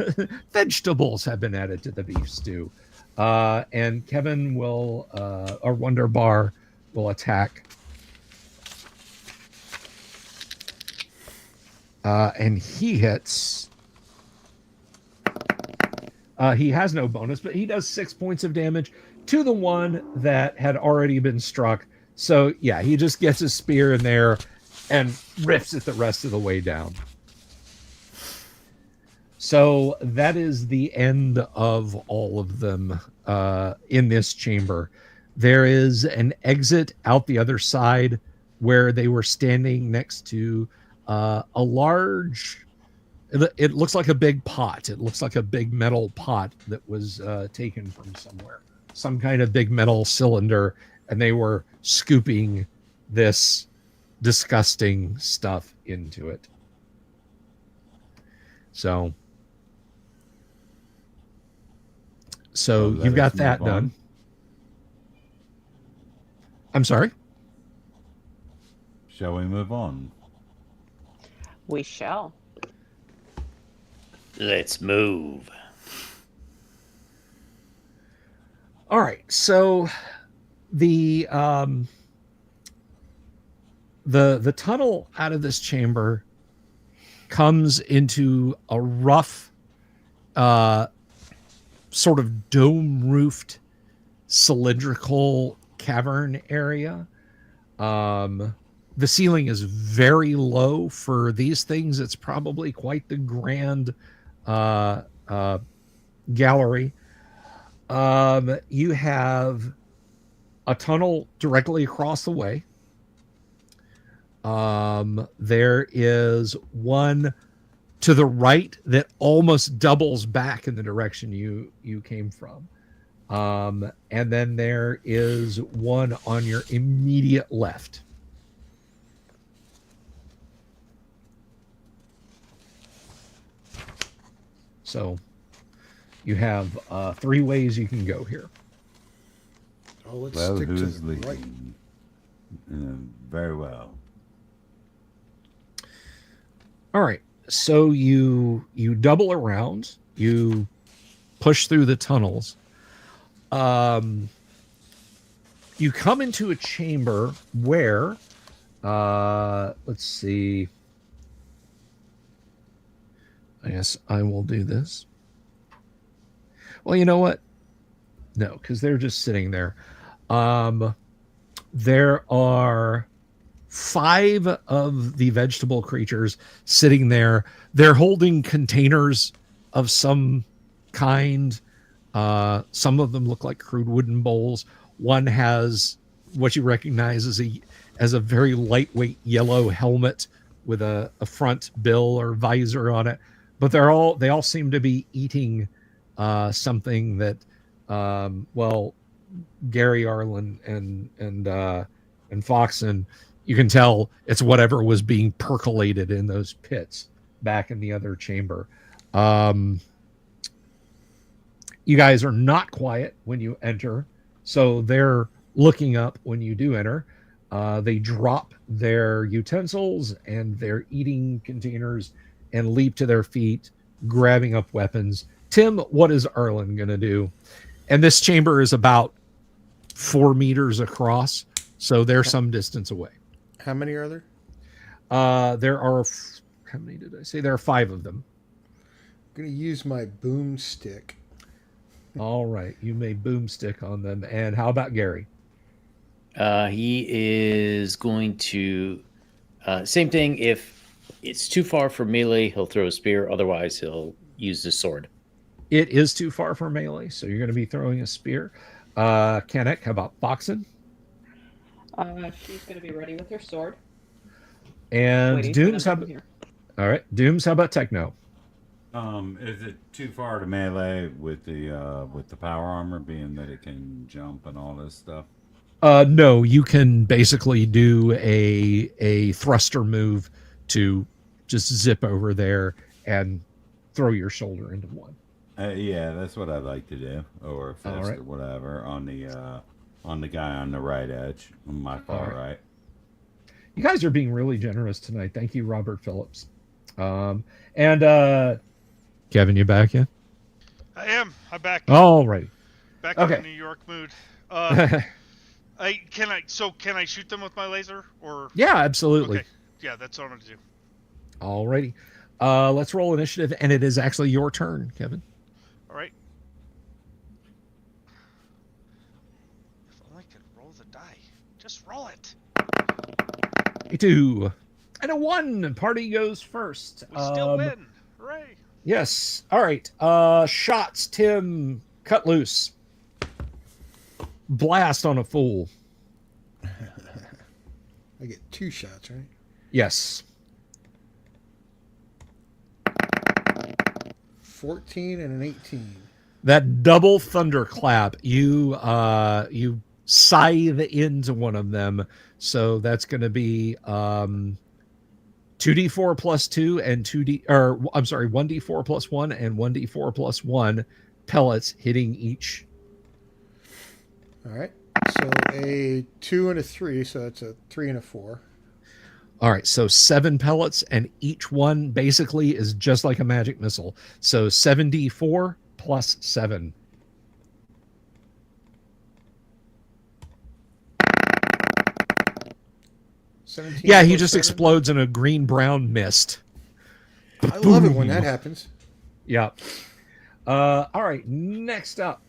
Vegetables have been added to the beef stew. And Kevin will, or Wonder Bar will attack. And he hits. He has no bonus, but he does 6 points of damage to the one that had already been struck. So, yeah, he just gets his spear in there and rips it the rest of the way down. So that is the end of all of them in this chamber. There is an exit out the other side where they were standing next to a large... It looks like a big pot. It looks like a big metal pot that was taken from somewhere. Some kind of big metal cylinder, and they were scooping this disgusting stuff into it. So Well, let you've got us that move on. done. I'm sorry. Shall we move on? We shall. Let's move. All right. So the the tunnel out of this chamber comes into a rough sort of dome roofed cylindrical cavern area. The ceiling is very low for these things. It's probably quite the grand gallery. You have a tunnel directly across the way. There is one to the right that almost doubles back in the direction you came from. And then there is one on your immediate left. So you have 3 ways you can go here. Oh, let's Well, stick to who's the leading? right. Very well. All right. So you double around, you push through the tunnels. You come into a chamber where let's see. I guess I will do this. Well, you know what? No, because they're just sitting there. There are 5 of the vegetable creatures sitting there. They're holding containers of some kind. Some of them look like crude wooden bowls. One has what you recognize as a very lightweight yellow helmet with a front bill or visor on it. But they all seem to be eating something that Gary, Arlen, and Foxen, you can tell it's whatever was being percolated in those pits back in the other chamber. You guys are not quiet when you enter, so they're looking up when you do enter. They drop their utensils and their eating containers and leap to their feet, grabbing up weapons. Tim, what is Arlen going to do? And this chamber is about 4 meters across, so they're some distance away. How many are there? There are, how many did I say? There are 5 of them. I'm going to use my boomstick. All right, you may boomstick on them. And how about Gary? He is going to same thing. If it's too far for melee, he'll throw a spear. Otherwise, he'll use his sword. It is too far for melee, so you're going to be throwing a spear. Kanek, how about Foxen? She's going to be ready with her sword. And Waiting for them Dooms, to how come about, here. all right, Dooms, how about Techno? Is it too far to melee with the power armor, being that it can jump and all this stuff? No, you can basically do a thruster move to just zip over there and throw your shoulder into one. Yeah, that's what I'd like to do, or a fist right. or whatever on the guy on the right edge, on my far right. right. You guys are being really generous tonight. Thank you, Robert Phillips. And Kevin, you back yet? I am. I'm back. All right. Back Okay. in the New York mood. Can I shoot them with my laser or? Yeah, absolutely. Okay. Yeah, that's what I'm gonna do. All righty. Let's roll initiative, and it is actually your turn, Kevin. All right. If only I could roll the die. Just roll it. A 2 and a 1. Party goes first. We still win. Hooray! Yes. All right. Shots. Tim, cut loose. Blast on a fool. I get 2 shots, right? Yes. 14 and an 18. That double thunderclap. You scythe into one of them. So that's going to be 2d4 plus 2 and 1d4 plus 1 and 1d4 plus 1 pellets hitting each. All right. So a 2 and a 3, so that's a 3 and a 4. All right, so 7 pellets, and each one basically is just like a magic missile. So 7d4 plus 7. Yeah, he just 7. explodes in a green-brown mist. I love it when that happens. Yeah. All right, next up,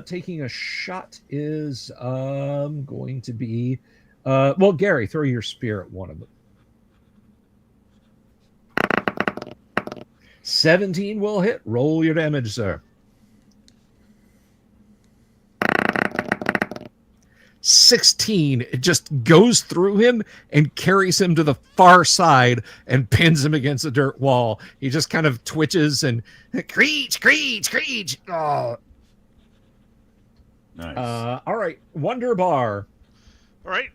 taking a shot is going to be, well, Gary, throw your spear at one of them. 17 will hit. Roll your damage, sir. 16. It just goes through him and carries him to the far side and pins him against a dirt wall. He just kind of twitches and screech. Oh. Nice. All right, Wonder Bar. All right.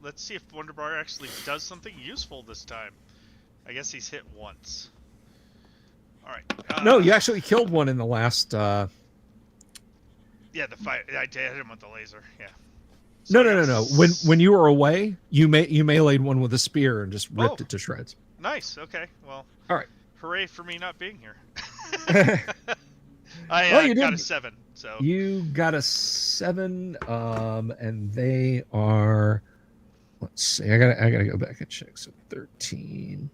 Let's see if Wonder Bar actually does something useful this time. I guess he's hit once. All right. No, you actually killed one in the last. Yeah, the fight. I hit him with the laser. Yeah. No. When you were away, you meleeed one with a spear and just ripped it to shreds. Nice. Okay. Well. All right. Hooray for me not being here. I got a 7. So you got a 7, and they are. Let's see. I gotta go back and check. So 13.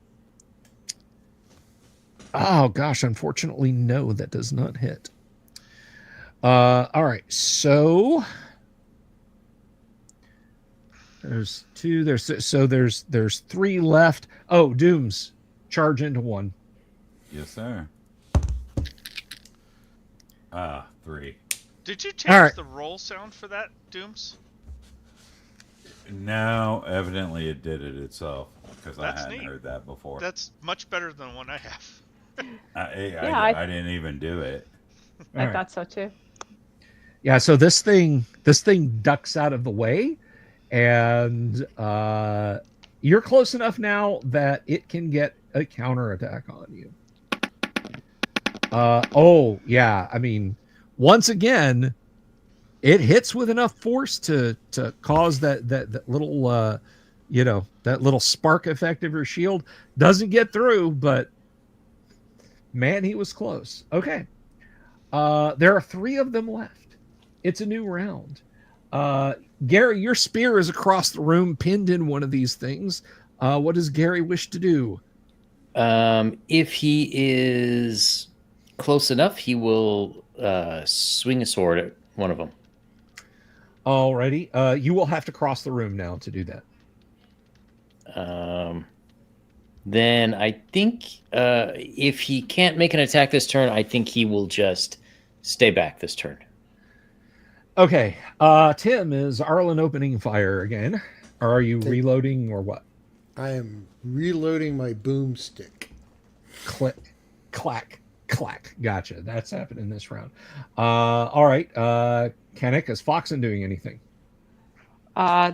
Oh gosh, unfortunately, no, that does not hit. All right, so there's 2. There's 3 left. Oh, Dooms, charge into one. Yes, sir. 3. Did you change the roll sound for that, Dooms? No, evidently it did it itself because I hadn't neat. heard that before. That's much better than one I have. I didn't even do it. I thought so too. Yeah, so this thing ducks out of the way, and you're close enough now that it can get a counterattack on you. Oh yeah, I mean, once again, it hits with enough force to cause that little that little spark effect of your shield. Doesn't get through, but man, he was close. Okay. There are 3 of them left. It's a new round. Gary, your spear is across the room, pinned in one of these things. What does Gary wish to do? If he is close enough, he will swing a sword at one of them. Alrighty. You will have to cross the room now to do that. Then I think if he can't make an attack this turn, I think he will just stay back this turn. Okay. Tim, is Arlen opening fire again? Or are you reloading or what? I am reloading my boomstick. Click, clack, clack. Gotcha. That's happening this round. All right. Kennick, is Foxen doing anything?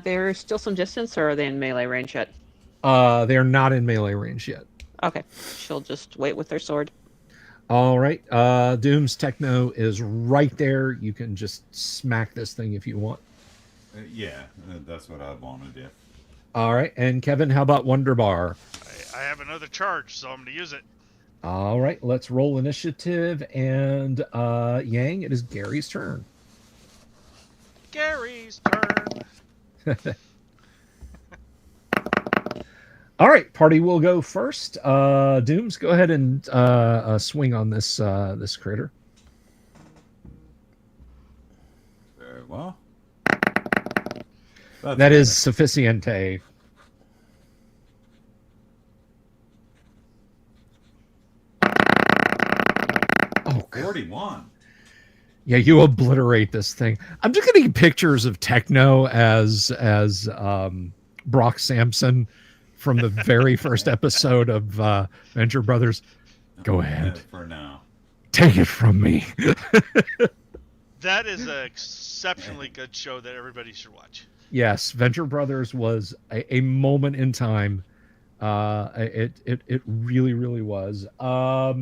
There's still some distance, or are they in melee range yet? They're not in melee range yet. Okay. She'll just wait with her sword. All right. Doom's Techno is right there. You can just smack this thing if you want. Yeah, that's what I want to do. All right. And Kevin, how about Wonder Bar? I have another charge, so I'm going to use it. All right. Let's roll initiative. And Yang, it is Gary's turn. Gary's turn. All right, party will go first. Dooms, go ahead and swing on this this critter. Very well. That is sufficiente. Oh, 41. Yeah, you obliterate this thing. I'm just getting pictures of Techno as Brock Sampson from the very first episode of Venture Brothers. Go ahead. For now. Take it from me. That is an exceptionally good show that everybody should watch. Yes, Venture Brothers was a moment in time. It really, really was. All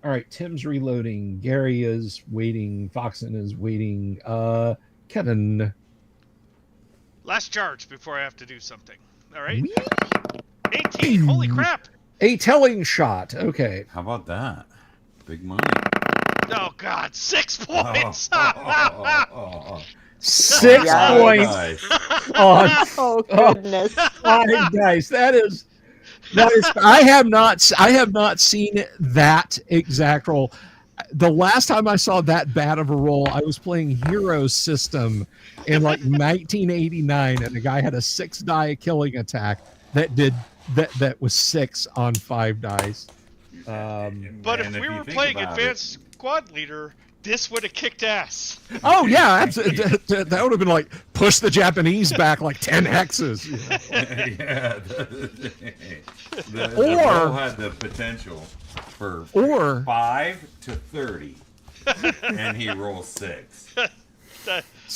right, Tim's reloading. Gary is waiting. Foxen is waiting. Kevin. Last charge before I have to do something. All right. Whee! 18. Holy crap. A telling shot. Okay. How about that? Big money. Oh God, 6 Oh, points. oh. 6 Yeah. points Nice. on Oh goodness. 5 dice. That is. I have not seen that exact roll. The last time I saw that bad of a roll, I was playing Heroes System in like 1989, and the guy had a 6 die killing attack that was 6 on 5 dice. But if we were playing Advanced Squad Leader, this would have kicked ass. Oh yeah, that would have been like push the Japanese back like 10 hexes. Yeah. The Or- roll had the potential for Or 5 to 30, and he rolls 6.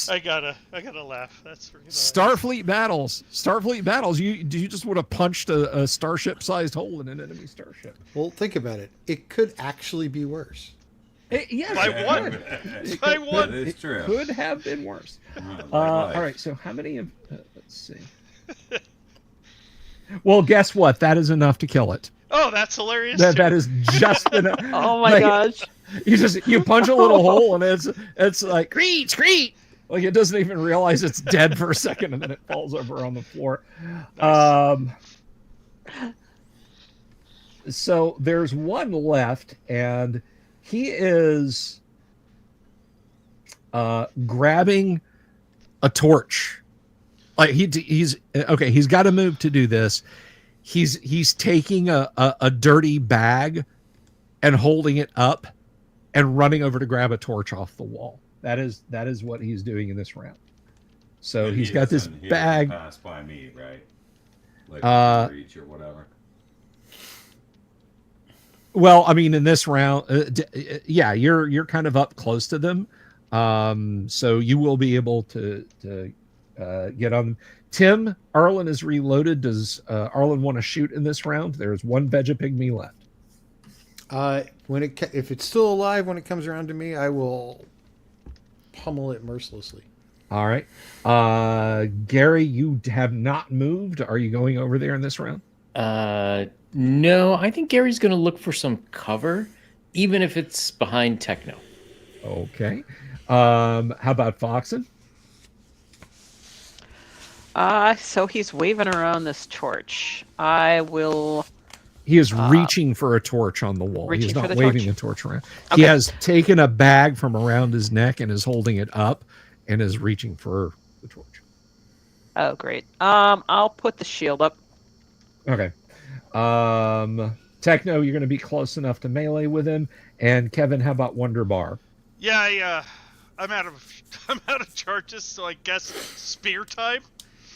I gotta laugh. That's really nice. Starfleet battles. You just would have punched a starship-sized hole in an enemy starship. Well, think about it. It could actually be worse. Yes, By it one. could. By one. That is It true. could have been worse. Like All life. right, so how many of? Let's see. Well, guess what? That is enough to kill it. Oh, that's hilarious. That is just enough. Oh my Like, gosh. You punch a little hole and it's like screech. Like it doesn't even realize it's dead for a second and then it falls over on the floor. So there's one left and he is grabbing a torch. Like he's okay. He's got to move to do this. He's taking a dirty bag and holding it up and running over to grab a torch off the wall. That is what he's doing in this round. So And he's he got this doesn't- he bag. doesn't pass by me, right? Like reach or whatever. Well, I mean, in this round, yeah, you're kind of up close to them, so you will be able to get on them. Tim, Arlen is reloaded. Does Arlen want to shoot in this round? There's one Vegapygmy left. If it's still alive when it comes around to me, I will pummel it mercilessly. All right, Gary, you have not moved. Are you going over there in this round? No, I think Gary's going to look for some cover, even if it's behind Techno. Okay. How about Foxen? So he's waving around this torch. I will. He is reaching for a torch on the wall. He's reaching for not the waving torch. the torch around. He Okay. has taken a bag from around his neck and is holding it up and is reaching for the torch. Oh, great. I'll put the shield up. Okay. Techno, you're going to be close enough to melee with him. And Kevin, how about Wonder Bar? Yeah, I'm out of charges, so I guess spear time.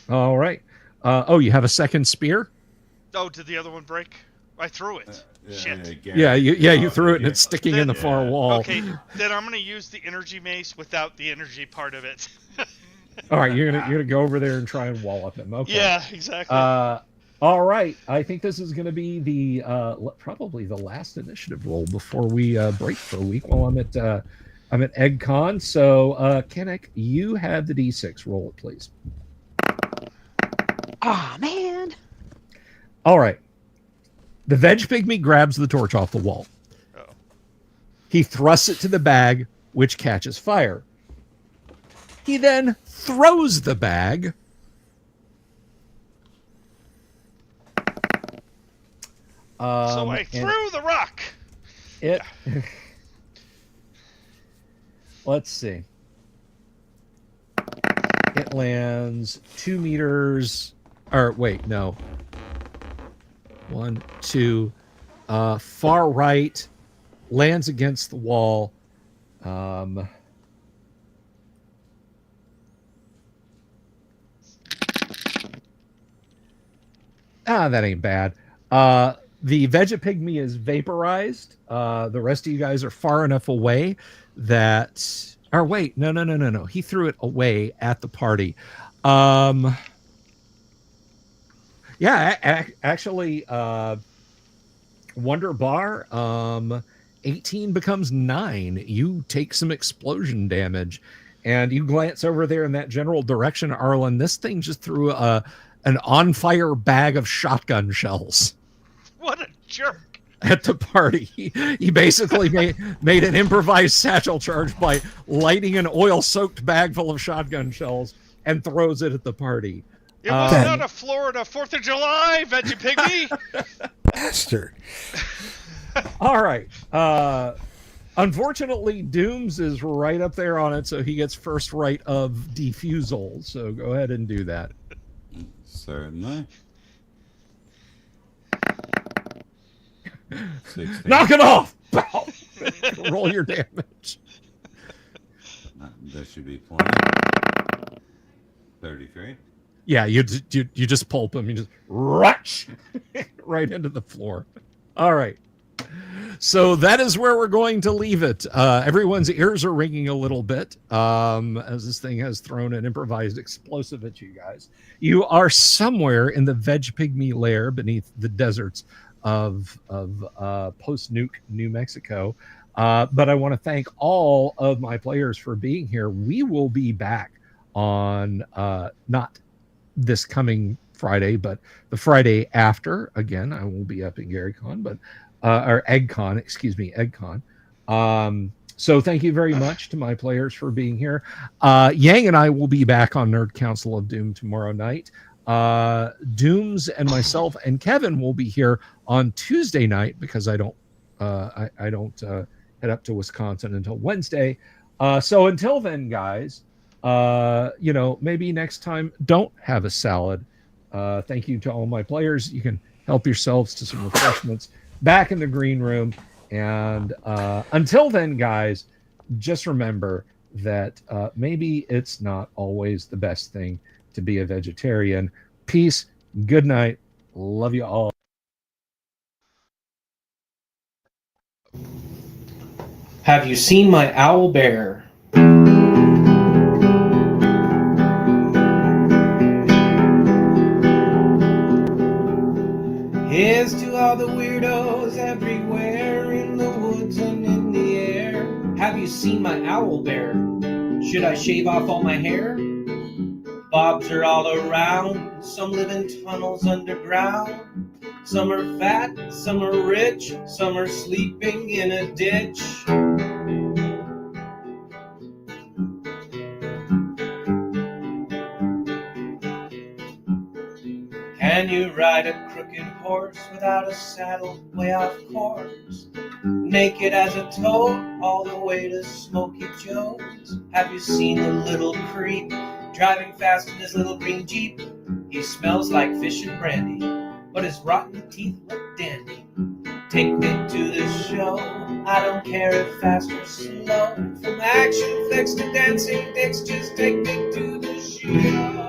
All right. You have a second spear? Oh, did the other one break? I threw it. Shit. You threw it and it's sticking in the far wall. Okay, then I'm gonna use the energy mace without the energy part of it. All right, you're gonna go over there and try and wall up him. Okay. Yeah, exactly. All right. I think this is going to be the probably the last initiative roll before we break for a week. While I'm at EggCon. So Kennick, you have the D6. Roll it, please. Oh man. All right. The Vegapygmy grabs the torch off the wall. Oh. He thrusts it to the bag, which catches fire. He then throws the bag. So I threw the rock. It. Let's see. It lands 2 meters. Or wait, no. 1, 2. Far right. Lands against the wall. That ain't bad. The Vegapygmy is vaporized. The rest of you guys are far enough away that... Or wait, no. He threw it away at the party. Yeah, actually, Wonder Bar, 18 becomes 9. You take some explosion damage, and you glance over there in that general direction, Arlen. This thing just threw an on fire bag of shotgun shells What a jerk! at the party. He basically made an improvised satchel charge by lighting an oil-soaked bag full of shotgun shells and throws it at the party. It was not a Florida 4th of July, Veggie Pygmy! Bastard. All right. Unfortunately, Dooms is right up there on it, so he gets first right of defusal. So go ahead and do that. Certainly. 16. Knock it off! Roll your damage. There should be plenty. 33. Yeah, you just pulp him. You just rush right into the floor. All right. So that is where we're going to leave it. Everyone's ears are ringing a little bit as this thing has thrown an improvised explosive at you guys. You are somewhere in the Veg Pygmy lair beneath the deserts of post-nuke New Mexico. But I want to thank all of my players for being here. We will be back on not this coming Friday, but the Friday after. Again, I will be up in GaryCon, but or EggCon, excuse me, EggCon. So thank you very much to my players for being here. Yang and I will be back on Nerd Council of Doom tomorrow night. Dooms and myself and Kevin will be here on Tuesday night because I don't head up to Wisconsin until Wednesday. So until then, guys, maybe next time don't have a salad. Thank you to all my players. You can help yourselves to some refreshments back in the green room. And until then, guys, just remember that maybe it's not always the best thing to be a vegetarian. Peace. Good night. Love you all. Have you seen my owl bear? Here's to all the weirdos everywhere in the woods and in the air. Have you seen my owl bear? Should I shave off all my hair? Bobs are all around. Some live in tunnels underground. Some are fat, some are rich, some are sleeping in a ditch. Can you ride a crooked horse without a saddle way off course? Naked as a toad all the way to Smoky Joe's. Have you seen the little creep driving fast in his little green Jeep? He smells like fish and brandy, but his rotten teeth look dandy. Take me to the show, I don't care if fast or slow. From action flicks to dancing dicks, just take me to the show.